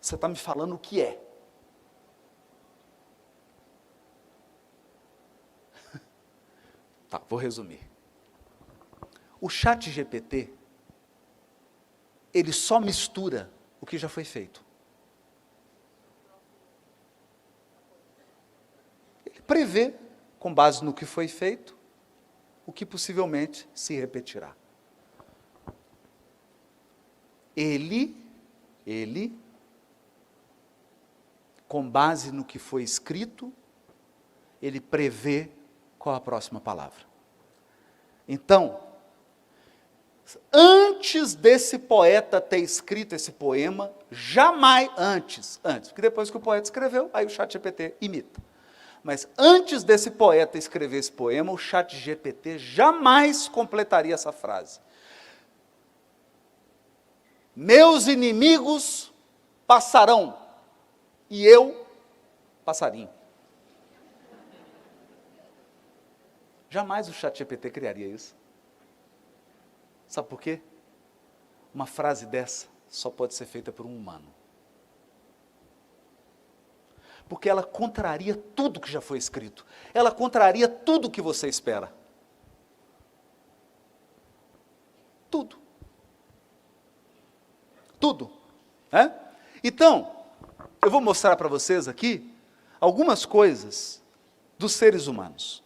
Você está me falando o que é. Tá, vou resumir. O ChatGPT, ele só mistura o que já foi feito. Ele prevê, com base no que foi feito, o que possivelmente se repetirá. Ele, com base no que foi escrito, ele prevê qual a próxima palavra. Então, antes desse poeta ter escrito esse poema, jamais, antes, porque depois que o poeta escreveu, aí o ChatGPT imita. Mas antes desse poeta escrever esse poema, o ChatGPT jamais completaria essa frase. Meus inimigos passarão, e eu, passarinho. Jamais o ChatGPT criaria isso. Sabe por quê? Uma frase dessa só pode ser feita por um humano. Porque ela contraria tudo que já foi escrito. Ela contraria tudo que você espera. Tudo. Tudo. É? Então, eu vou mostrar para vocês aqui algumas coisas dos seres humanos.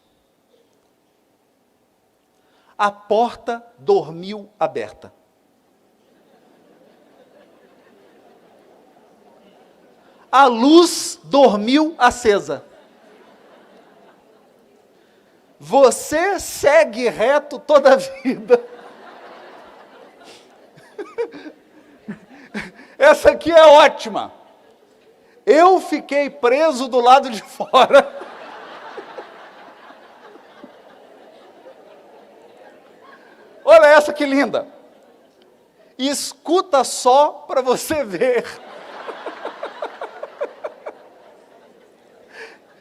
A porta dormiu aberta. A luz dormiu acesa. Você segue reto toda a vida. Essa aqui é ótima. Eu fiquei preso do lado de fora. Olha essa que linda. Escuta só para você ver.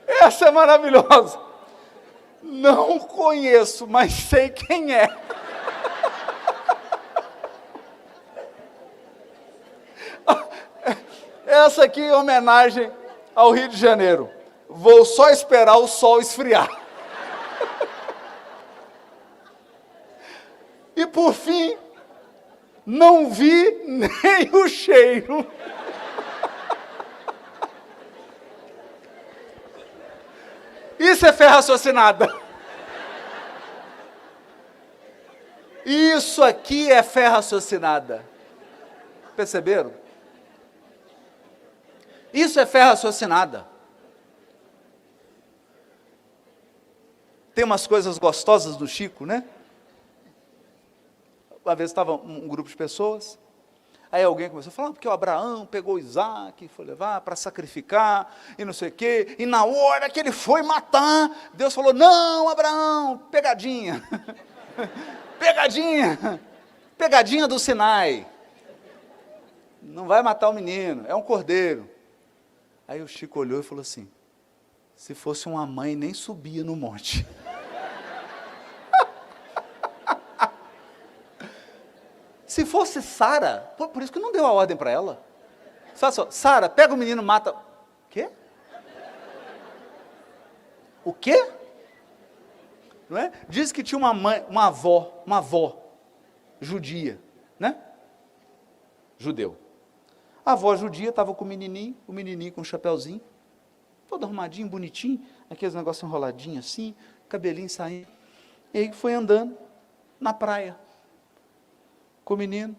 Essa é maravilhosa. Não conheço, mas sei quem é. Essa aqui é homenagem ao Rio de Janeiro. Vou só esperar o sol esfriar. E por fim, não vi nem o cheiro. Isso é fé raciocinada. Isso aqui é fé raciocinada. Perceberam? Isso é fé raciocinada. Tem umas coisas gostosas do Chico, né? Uma vez estava um grupo de pessoas, aí alguém começou a falar, porque o Abraão pegou Isaac, foi levar para sacrificar, e não sei o quê, e na hora que ele foi matar, Deus falou, não, Abraão, pegadinha, pegadinha do Sinai, não vai matar o menino, é um cordeiro. Aí o Chico olhou e falou assim, se fosse uma mãe, nem subia no monte. Se fosse Sara, por isso que não deu a ordem para ela. Só, Sara, pega o menino, mata. O quê? O quê? Não é? Diz que tinha uma avó judia, né? Judeu. A avó judia estava com o menininho com um chapéuzinho, todo arrumadinho, bonitinho, aqueles negócios enroladinhos assim, cabelinho saindo. E aí foi andando na praia com o menino,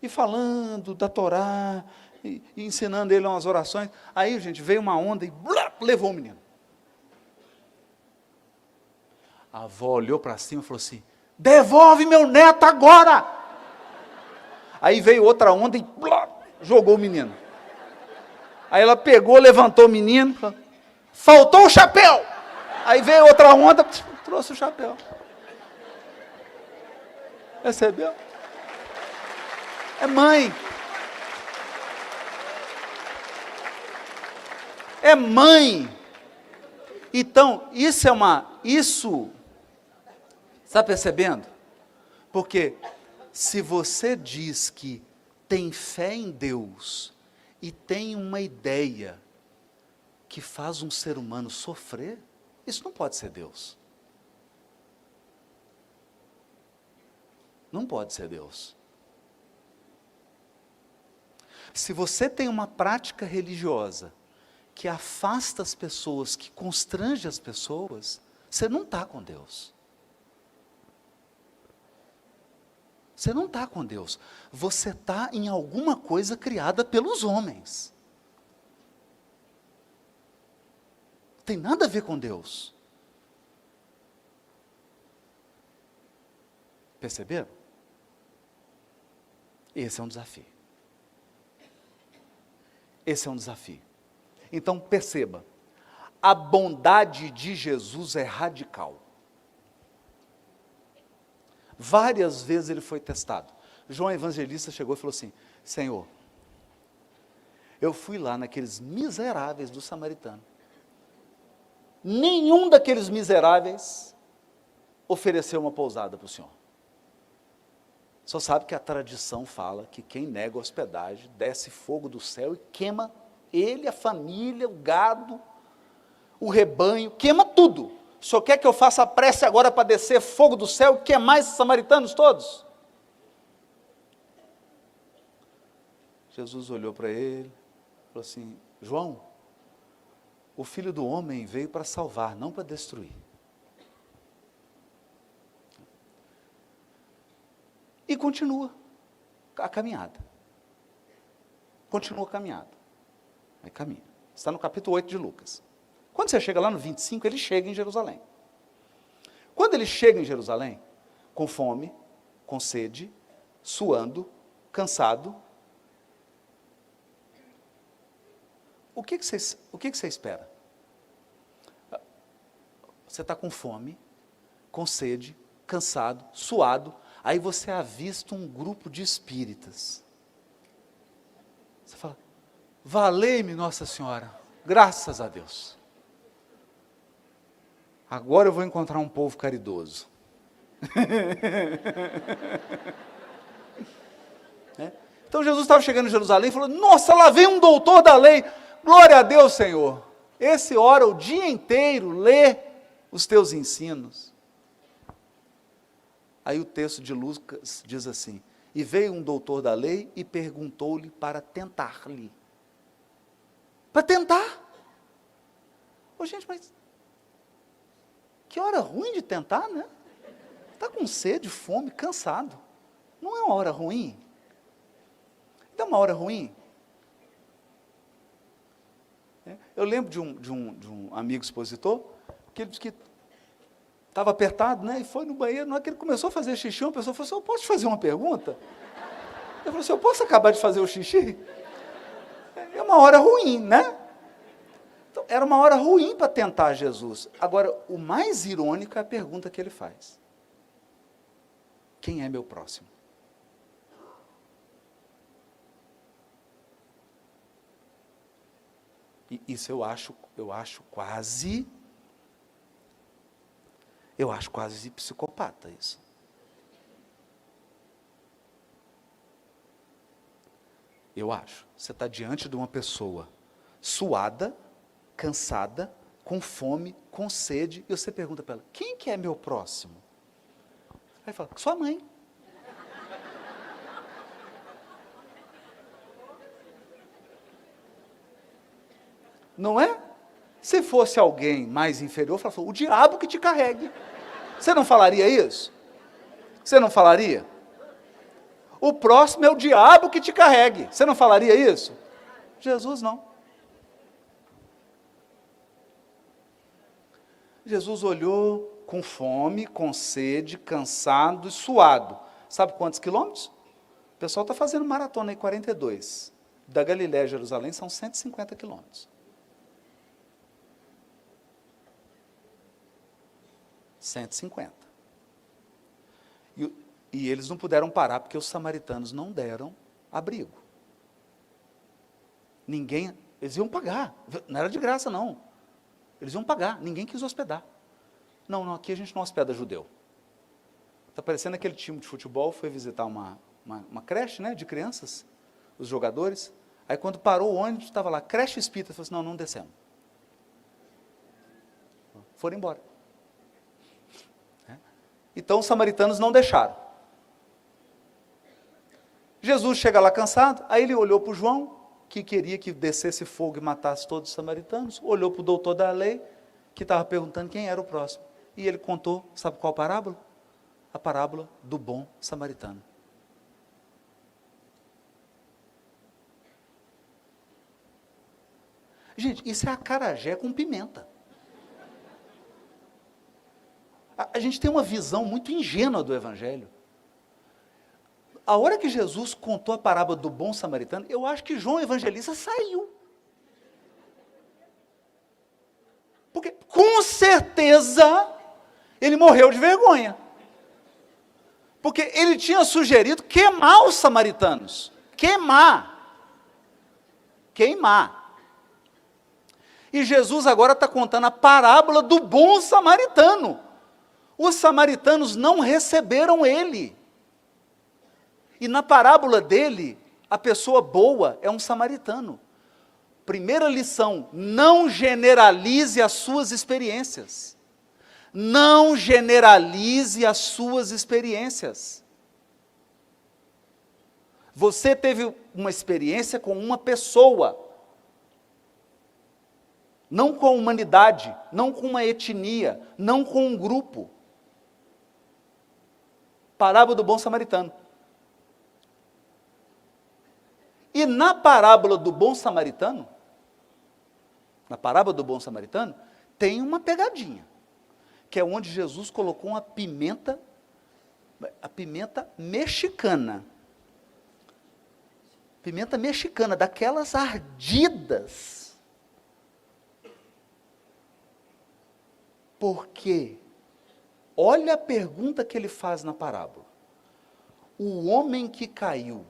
e falando da Torá, e ensinando ele umas orações. Aí, gente, veio uma onda e levou o menino. A avó olhou para cima e falou assim, devolve meu neto agora! Aí veio outra onda e jogou o menino. Aí ela pegou, levantou o menino, falou, faltou o chapéu! Aí veio outra onda, trouxe o chapéu. Percebeu? É mãe. É mãe. Então, isso, está percebendo? Porque se você diz que tem fé em Deus e tem uma ideia que faz um ser humano sofrer, isso não pode ser Deus. Não pode ser Deus. Se você tem uma prática religiosa que afasta as pessoas, que constrange as pessoas, você não está com Deus. Você não está com Deus. Você está em alguma coisa criada pelos homens. Tem nada a ver com Deus. Perceberam? Esse é um desafio. Esse é um desafio. Então perceba, a bondade de Jesus é radical. Várias vezes ele foi testado. João Evangelista chegou e falou assim: Senhor, eu fui lá naqueles miseráveis do samaritano. Nenhum daqueles miseráveis ofereceu uma pousada para o Senhor. Só sabe que a tradição fala que quem nega hospedagem, desce fogo do céu e queima ele, a família, o gado, o rebanho, queima tudo. O senhor quer que eu faça a prece agora para descer fogo do céu e queimar esses samaritanos todos? Jesus olhou para ele, falou assim: João, o Filho do Homem veio para salvar, não para destruir. E continua a caminhada. Continua a caminhada. Aí caminha. Está no capítulo 8 de Lucas. Quando você chega lá no 25, ele chega em Jerusalém. Quando ele chega em Jerusalém, com fome, com sede, suando, cansado, o que você espera? Você está com fome, com sede, cansado, suado, aí você avista um grupo de espíritas. Você fala: valei-me Nossa Senhora, graças a Deus. Agora eu vou encontrar um povo caridoso. Então Jesus estava chegando em Jerusalém e falou: nossa, lá vem um doutor da lei, glória a Deus, Senhor. Esse ora o dia inteiro, lê os teus ensinos. Aí o texto de Lucas diz assim: e veio um doutor da lei e perguntou-lhe para tentar-lhe. Para tentar? Ô gente, mas que hora ruim de tentar, né? Está com sede, fome, cansado. Não é uma hora ruim? É uma hora ruim? Eu lembro de um amigo expositor, que ele disse que estava apertado, né? E foi no banheiro. Na hora que ele começou a fazer xixi, uma pessoa falou assim: eu posso te fazer uma pergunta? Ele falou assim: eu posso acabar de fazer o xixi? É uma hora ruim, né? Então, era uma hora ruim para tentar Jesus. Agora, o mais irônico é a pergunta que ele faz: quem é meu próximo? E isso eu acho quase psicopata isso. Eu acho. Você está diante de uma pessoa suada, cansada, com fome, com sede, e você pergunta para ela: quem que é meu próximo? Aí fala: sua mãe. Não é? Se fosse alguém mais inferior, fala: o diabo que te carregue. Você não falaria isso? Você não falaria? O próximo é o diabo que te carregue. Você não falaria isso? Jesus não. Jesus olhou com fome, com sede, cansado e suado. Sabe quantos quilômetros? O pessoal está fazendo maratona aí, 42. Da Galiléia a Jerusalém são 150 quilômetros. 150. E eles não puderam parar porque os samaritanos não deram abrigo. Eles iam pagar, não era de graça não. Eles iam pagar, ninguém quis hospedar. Não, aqui a gente não hospeda judeu. Está parecendo aquele time de futebol, foi visitar uma creche, né, de crianças, os jogadores. Aí quando parou o ônibus, estava lá, creche espírita, falou assim: não descemos. Foram embora. Então os samaritanos não deixaram. Jesus chega lá cansado, aí ele olhou para o João, que queria que descesse fogo e matasse todos os samaritanos, olhou para o doutor da lei, que estava perguntando quem era o próximo. E ele contou, sabe qual parábola? A parábola do bom samaritano. Gente, isso é acarajé com pimenta. a gente tem uma visão muito ingênua do Evangelho. A hora que Jesus contou a parábola do bom samaritano, eu acho que João Evangelista saiu. Porque, com certeza, ele morreu de vergonha. Porque ele tinha sugerido queimar os samaritanos. Queimar. E Jesus agora está contando a parábola do bom samaritano. Os samaritanos não receberam ele. E na parábola dele, a pessoa boa é um samaritano. Primeira lição, não generalize as suas experiências. Não generalize as suas experiências. Você teve uma experiência com uma pessoa, não com a humanidade, não com uma etnia, não com um grupo. Parábola do bom samaritano. E na parábola do bom samaritano, tem uma pegadinha, que é onde Jesus colocou uma pimenta, a pimenta mexicana. Pimenta mexicana, daquelas ardidas. Porque, olha a pergunta que ele faz na parábola. O homem que caiu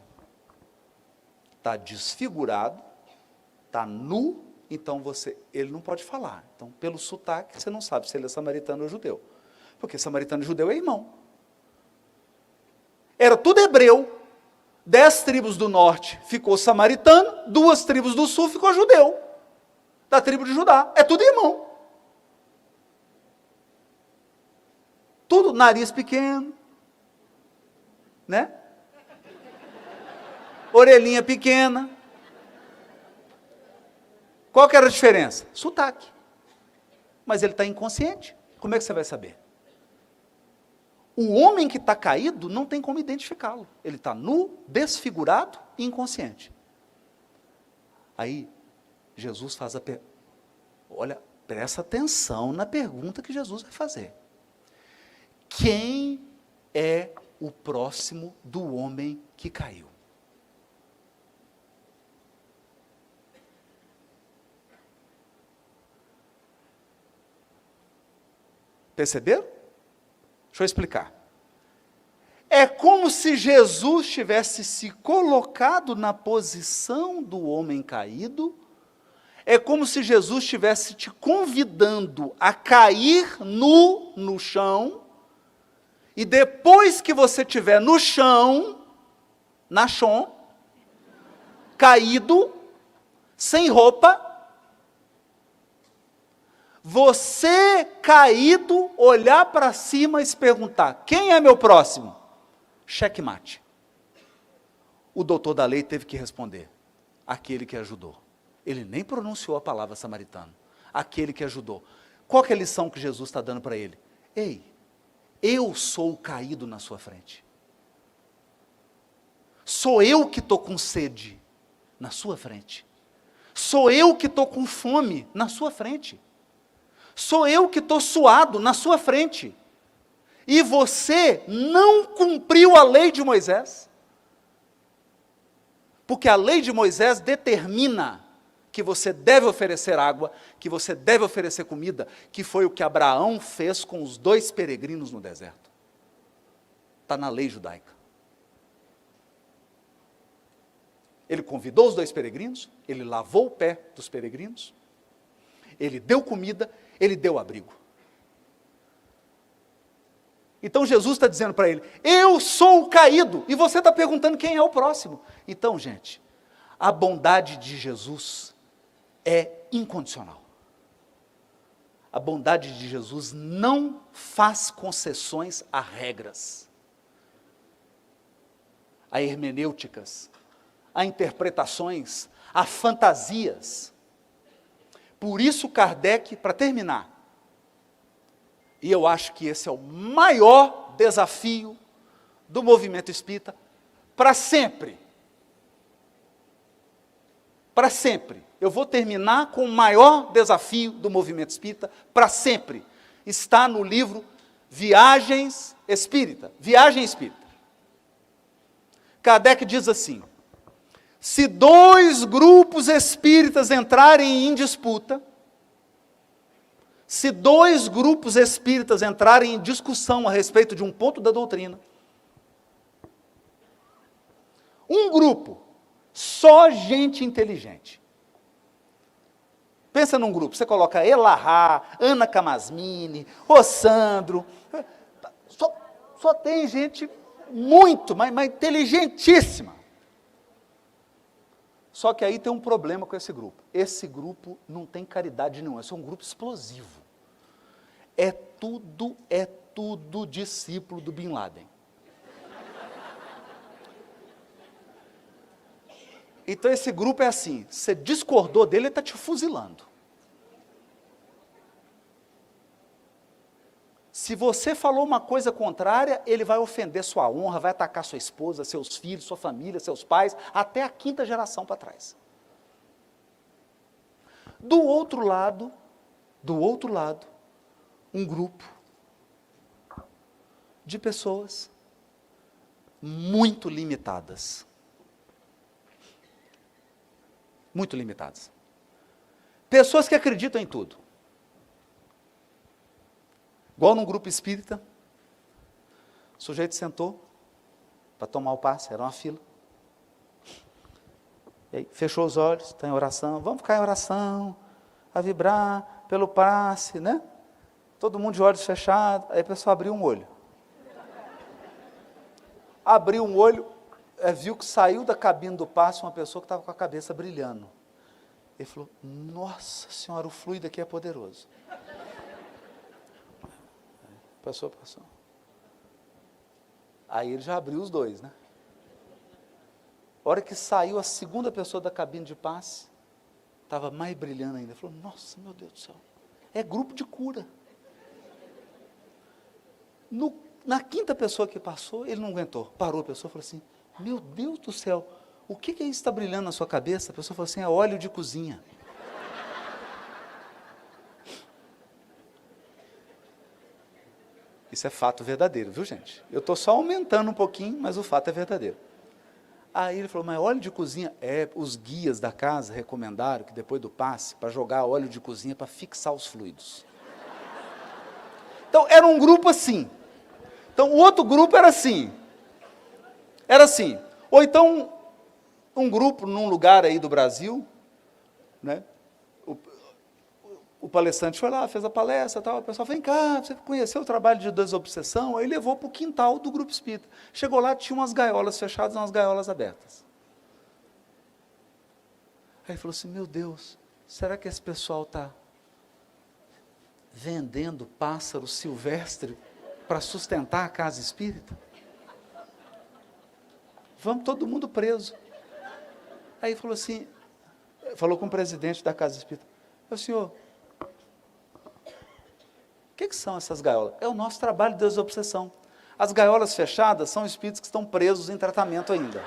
está desfigurado, está nu, então ele não pode falar. Então, pelo sotaque, você não sabe se ele é samaritano ou judeu. Porque samaritano e judeu é irmão. Era tudo hebreu. 10 tribos do norte ficou samaritano, 2 tribos do sul ficou judeu. Da tribo de Judá. É tudo irmão. Tudo nariz pequeno, né? Orelhinha pequena. Qual que era a diferença? Sotaque. Mas ele está inconsciente. Como é que você vai saber? O homem que está caído não tem como identificá-lo. Ele está nu, desfigurado e inconsciente. Aí, Jesus faz a pergunta. Olha, presta atenção na pergunta que Jesus vai fazer. Quem é o próximo do homem que caiu? Perceberam? Deixa eu explicar. É como se Jesus tivesse se colocado na posição do homem caído, é como se Jesus estivesse te convidando a cair nu no chão, e depois que você estiver no chão, na chão, caído, sem roupa, você caído, olhar para cima e se perguntar, quem é meu próximo? Checkmate. O doutor da lei teve que responder, aquele que ajudou. Ele nem pronunciou a palavra samaritano. Aquele que ajudou. Qual que é a lição que Jesus está dando para ele? Ei, eu sou o caído na sua frente. Sou eu que estou com sede na sua frente. Sou eu que estou com fome na sua frente. Sou eu que estou suado na sua frente. E você não cumpriu a lei de Moisés. Porque a lei de Moisés determina que você deve oferecer água, que você deve oferecer comida, que foi o que Abraão fez com os 2 peregrinos no deserto. Está na lei judaica. Ele convidou os 2 peregrinos, ele lavou o pé dos peregrinos, ele deu comida, ele deu abrigo. Então Jesus está dizendo para ele, eu sou o caído, e você está perguntando quem é o próximo. Então, gente, a bondade de Jesus é incondicional. A bondade de Jesus não faz concessões a regras, a hermenêuticas, a interpretações, a fantasias. Por isso Kardec, para terminar, e eu acho que esse é o maior desafio do movimento espírita, para sempre. Para sempre. Eu vou terminar com o maior desafio do movimento espírita, para sempre. Está no livro Viagem espírita. Kardec diz assim: se dois grupos espíritas entrarem em disputa, se dois grupos espíritas entrarem em discussão a respeito de um ponto da doutrina, um grupo, só gente inteligente. Pensa num grupo, você coloca Elahá, Ana Camasmini, Rossandro, só tem gente muito, mas inteligentíssima. Só que aí tem um problema com esse grupo. Esse grupo não tem caridade nenhuma, esse é um grupo explosivo. É tudo discípulo do Bin Laden. Então esse grupo é assim, você discordou dele, ele está te fuzilando. Se você falou uma coisa contrária, ele vai ofender sua honra, vai atacar sua esposa, seus filhos, sua família, seus pais, até a 5ª geração para trás. Do outro lado, um grupo de pessoas muito limitadas. Muito limitadas. Pessoas que acreditam em tudo. Igual num grupo espírita, o sujeito sentou para tomar o passe, era uma fila. E aí, fechou os olhos, está em oração, vamos ficar em oração, a vibrar pelo passe, né? Todo mundo de olhos fechados, aí a pessoa abriu um olho. Abriu um olho, viu que saiu da cabine do passe uma pessoa que estava com a cabeça brilhando. Ele falou, nossa senhora, o fluido aqui é poderoso. Passou. Aí ele já abriu os dois, né? A hora que saiu a 2ª pessoa da cabine de passe, estava mais brilhando ainda. Ele falou, nossa, meu Deus do céu, é grupo de cura. Na 5ª pessoa que passou, ele não aguentou. Parou a pessoa e falou assim, meu Deus do céu, o que é isso que está brilhando na sua cabeça? A pessoa falou assim, é óleo de cozinha. Isso é fato verdadeiro, viu gente? Eu estou só aumentando um pouquinho, mas o fato é verdadeiro. Aí ele falou, mas óleo de cozinha, os guias da casa recomendaram que depois do passe, para jogar óleo de cozinha para fixar os fluidos. Então, era um grupo assim. Então, o outro grupo era assim. Ou então, um grupo num lugar aí do Brasil, né? O palestrante foi lá, fez a palestra, tal, o pessoal, vem cá, você conheceu o trabalho de desobsessão? Aí levou para o quintal do grupo espírita. Chegou lá, tinha umas gaiolas fechadas e umas gaiolas abertas. Aí ele falou assim, meu Deus, será que esse pessoal está vendendo pássaro silvestre para sustentar a casa espírita? Vamos todo mundo preso. Aí falou assim, falou com o presidente da casa espírita, senhor, o que são essas gaiolas? É o nosso trabalho de desobsessão. As gaiolas fechadas são espíritos que estão presos em tratamento ainda.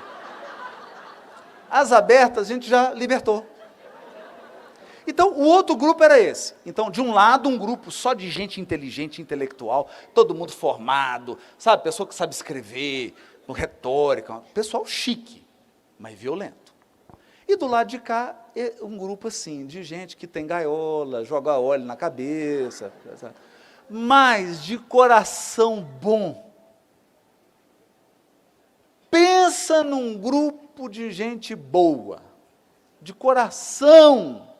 As abertas a gente já libertou. Então, o outro grupo era esse. Então, de um lado, um grupo só de gente inteligente, intelectual, todo mundo formado, sabe, pessoa que sabe escrever, retórica, pessoal chique, mas violento. E do lado de cá, um grupo assim, de gente que tem gaiola, joga óleo na cabeça, sabe? Mas de coração bom. Pensa num grupo de gente boa, de coração.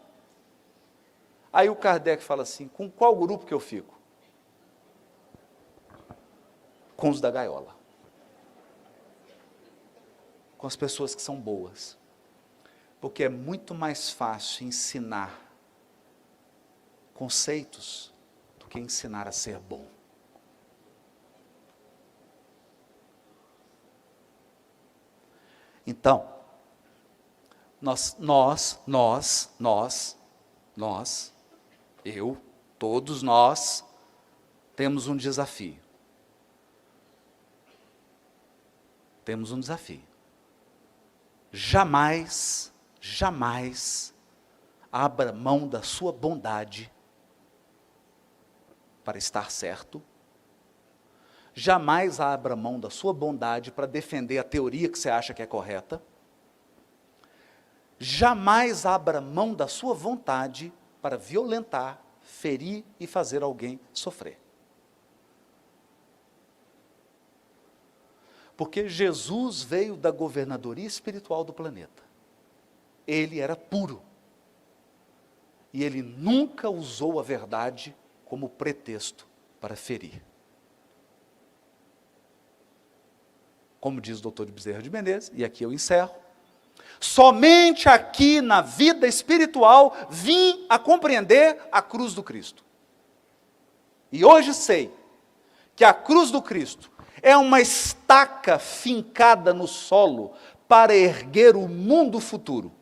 Aí o Kardec fala assim, com qual grupo que eu fico? Com os da gaiola. Com as pessoas que são boas. Porque é muito mais fácil ensinar conceitos do que ensinar a ser bom. Então, eu, todos nós, temos um desafio. Temos um desafio. Jamais abra mão da sua bondade para estar certo Jamais abra mão da sua bondade para defender a teoria que você acha que é correta. Jamais abra mão da sua vontade para violentar, ferir e fazer alguém sofrer. Porque Jesus veio da governadoria espiritual do planeta. Ele era puro. E ele nunca usou a verdade como pretexto para ferir. Como diz o Dr. Bezerra de Menezes, e aqui eu encerro, somente aqui na vida espiritual vim a compreender a cruz do Cristo. E hoje sei que a cruz do Cristo é uma estaca fincada no solo para erguer o mundo futuro.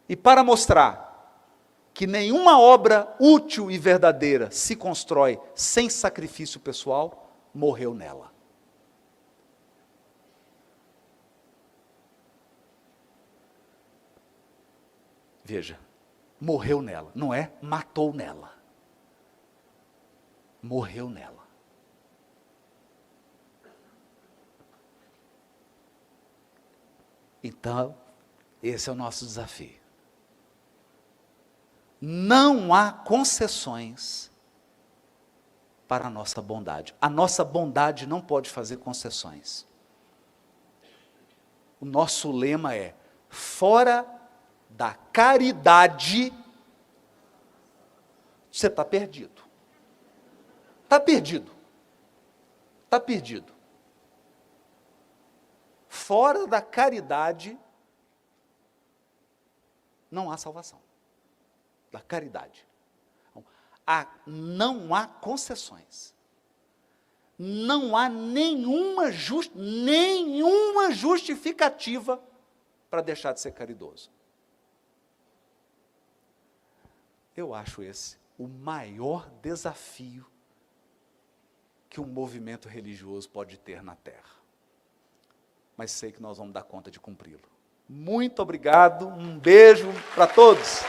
E para mostrar que nenhuma obra útil e verdadeira se constrói sem sacrifício pessoal, morreu nela. Veja, morreu nela, não é matou nela. Morreu nela. Então, esse é o nosso desafio. Não há concessões para a nossa bondade. A nossa bondade não pode fazer concessões. O nosso lema é: fora da caridade, você está perdido. Está perdido. Está perdido. Fora da caridade, não há salvação. Da caridade. Não há concessões. Não há nenhuma justificativa para deixar de ser caridoso. Eu acho esse o maior desafio que um movimento religioso pode ter na Terra. Mas sei que nós vamos dar conta de cumpri-lo. Muito obrigado, um beijo para todos.